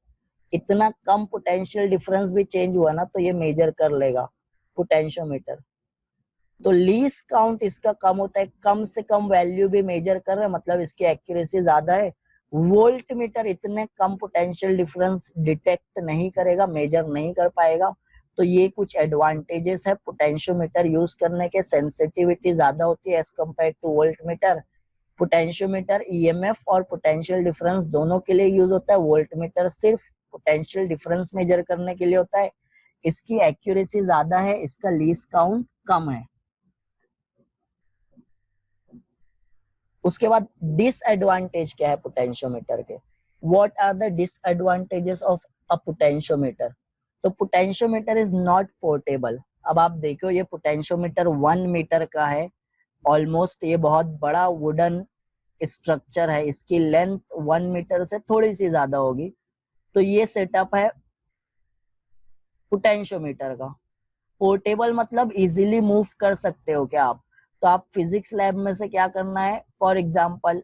इतना कम potential difference भी change हुआ ना तो ये measure कर लेगा potentiometer। तो लीस्ट काउंट इसका कम होता है, कम से कम वैल्यू भी मेजर कर रहे हैं, मतलब इसकी एक्यूरेसी ज्यादा है। वोल्ट मीटर इतने कम पोटेंशियल डिफरेंस डिटेक्ट नहीं करेगा, मेजर नहीं कर पाएगा। तो ये कुछ एडवांटेजेस है पोटेंशियोमीटर यूज करने के, सेंसिटिविटी ज्यादा होती है as compare to voltmeter. Potentiometer EMF और पोटेंशियल डिफरेंस दोनों के लिए यूज होता है, वोल्ट मीटर सिर्फ पोटेंशियल डिफरेंस मेजर करने के लिए होता है। इसकी एक्यूरेसी ज्यादा है, इसका लीस्ट काउंट कम है। उसके बाद डिसएडवांटेज क्या है पोटेंशियोमीटर के, what are the disadvantages of a potentiometer. तो पोटेंशियोमीटर इज नॉट पोर्टेबल। अब आप देखो ये पोटेंशियोमीटर 1 मीटर का है ऑलमोस्ट, ये बहुत बड़ा वुडन स्ट्रक्चर है, इसकी लेंथ 1 मीटर से थोड़ी सी ज्यादा होगी। तो ये सेटअप है पोटेंशियोमीटर का। पोर्टेबल मतलब इजीली मूव कर सकते हो क्या आप, तो आप फिजिक्स लैब में से क्या करना है, फॉर एग्जाम्पल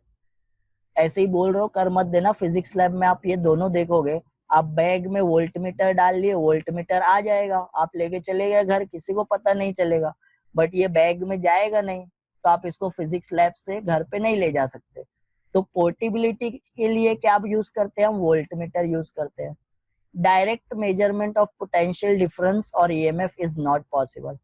ऐसे ही बोल रहा हूँ कर मत देना, फिजिक्स लैब में आप ये दोनों देखोगे, आप बैग में वोल्ट मीटर डाल लिए, वोल्ट मीटर आ जाएगा, आप लेके चले गए घर, किसी को पता नहीं चलेगा, बट ये बैग में जाएगा नहीं, तो आप इसको फिजिक्स लैब से घर पे नहीं ले जा सकते। तो पोर्टेबिलिटी के लिए क्या आप यूज करते हैं, हम वोल्ट मीटर यूज करते हैं। Direct measurement of potential difference और ईएमएफ इज नॉट पॉसिबल।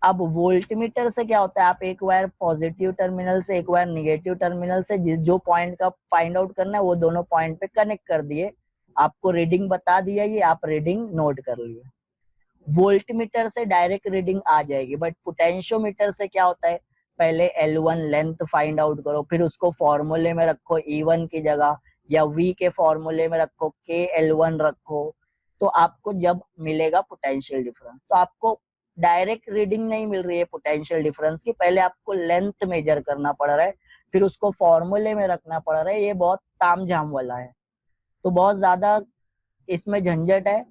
अब वोल्ट मीटर से क्या होता है, आप एक वायर पॉजिटिव टर्मिनल से एक वायर निगेटिव टर्मिनल से जो पॉइंट का फाइंड आउट करना है वो दोनों पॉइंट पे कनेक्ट कर दिए, आपको रीडिंग बता दिया, ये आप रीडिंग नोट कर लिए। वोल्ट मीटर से डायरेक्ट रीडिंग आ जाएगी, बट पोटेंशियोमीटर से क्या होता है, पहले L1 लेंथ फाइंड आउट करो, फिर उसको फॉर्मूले में रखो E1 की जगह, या V के फॉर्मूले में रखो KL1 रखो, तो आपको जब मिलेगा पोटेंशियल डिफरेंस। तो आपको डायरेक्ट रीडिंग नहीं मिल रही है पोटेंशियल डिफरेंस की, पहले आपको लेंथ मेजर करना पड़ रहा है, फिर उसको फॉर्मूले में रखना पड़ रहा है, ये बहुत तामझाम वाला है, तो बहुत ज्यादा इसमें झंझट है।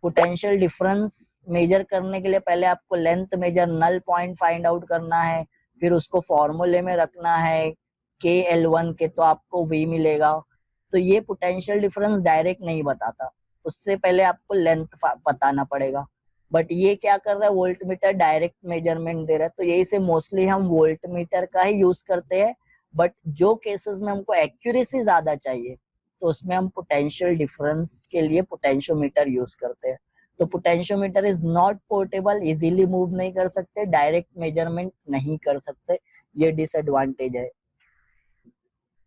पोटेंशियल डिफरेंस मेजर करने के लिए पहले आपको length measure, null point find out करना है, फिर उसको फॉर्मूले में रखना है KL1 के, तो आपको V मिलेगा। तो ये पोटेंशियल डिफरेंस डायरेक्ट नहीं बताता, उससे पहले आपको लेंथ बताना पड़ेगा। बट ये क्या कर रहा है, वोल्ट मीटर डायरेक्ट मेजरमेंट दे रहा है, तो यही से मोस्टली हम वोल्ट मीटर का ही यूज करते हैं। बट जो केसेस में हमको एक्यूरेसी ज्यादा चाहिए तो उसमें हम पोटेंशियल डिफरेंस के लिए पोटेंशियोमीटर यूज करते हैं। तो potentiometer is not portable, easily move नहीं कर सकते, डायरेक्ट मेजरमेंट नहीं कर सकते, ये डिसएडवांटेज है।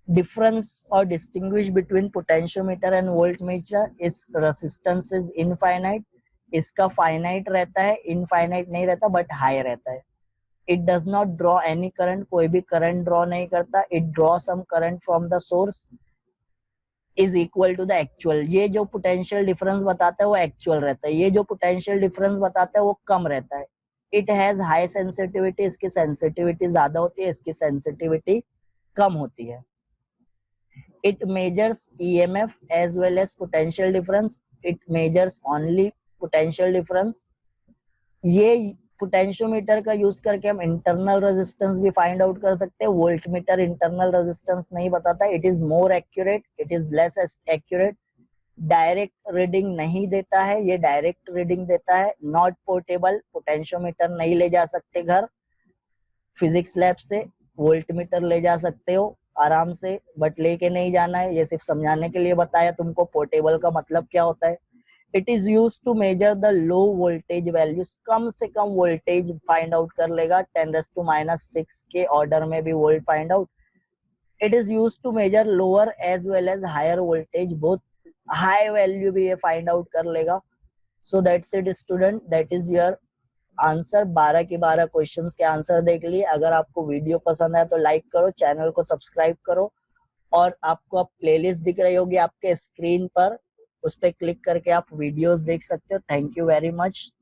डिफरेंस और distinguish between potentiometer and voltmeter is resistance is infinite, इसका फाइनाइट रहता है, इनफाइनाइट नहीं रहता बट हाई रहता है। It does not draw any current, कोई भी करंट ड्रॉ नहीं करता, it draw some current from the source is equal to the actual. ये जो पोटेंशियल डिफरेंस बताता है वो एक्चुअल रहता है, ये जो पोटेंशियल डिफरेंस बताता है वो कम रहता है। इट हैज हाई सेंसिटिविटी, इसकी सेंसिटिविटी ज्यादा होती है, इसकी सेंसिटिविटी कम होती है। It measures EMF as well as potential difference, it measures only potential difference. ये पोटेंशियोमीटर का यूज करके हम इंटरनल रेजिस्टेंस भी फाइंड आउट कर सकते हैं, वोल्ट मीटर इंटरनल रेजिस्टेंस नहीं बताता, it is more accurate, it is less accurate. Direct reading नहीं देता है, ये डायरेक्ट रीडिंग देता है। नॉट पोर्टेबल, पोटेंशियोमीटर नहीं ले जा सकते घर, फिजिक्स लैब से वोल्ट मीटर ले जा सकते हो आराम से, बट लेके नहीं जाना है, ये सिर्फ समझाने के लिए बताया तुमको पोर्टेबल का मतलब क्या होता है। It is use to measure the low voltage values, कम से कम वोल्टेज फाइंड आउट कर लेगा, 10⁻⁻6 के ऑर्डर में भी volt find out. It is use to measure lower as well as higher voltage, बहुत हाई वैल्यू भी ये फाइंड आउट कर लेगा। So that's it student, that is your answer. 12 की 12 क्वेश्चंस के आंसर देख लिए। अगर आपको वीडियो पसंद आया तो लाइक करो, चैनल को सब्सक्राइब करो, और आपको अब प्लेलिस्ट दिख रही होगी आपके स्क्रीन पर, उस पर क्लिक करके आप वीडियोस देख सकते हो। Thank you very much.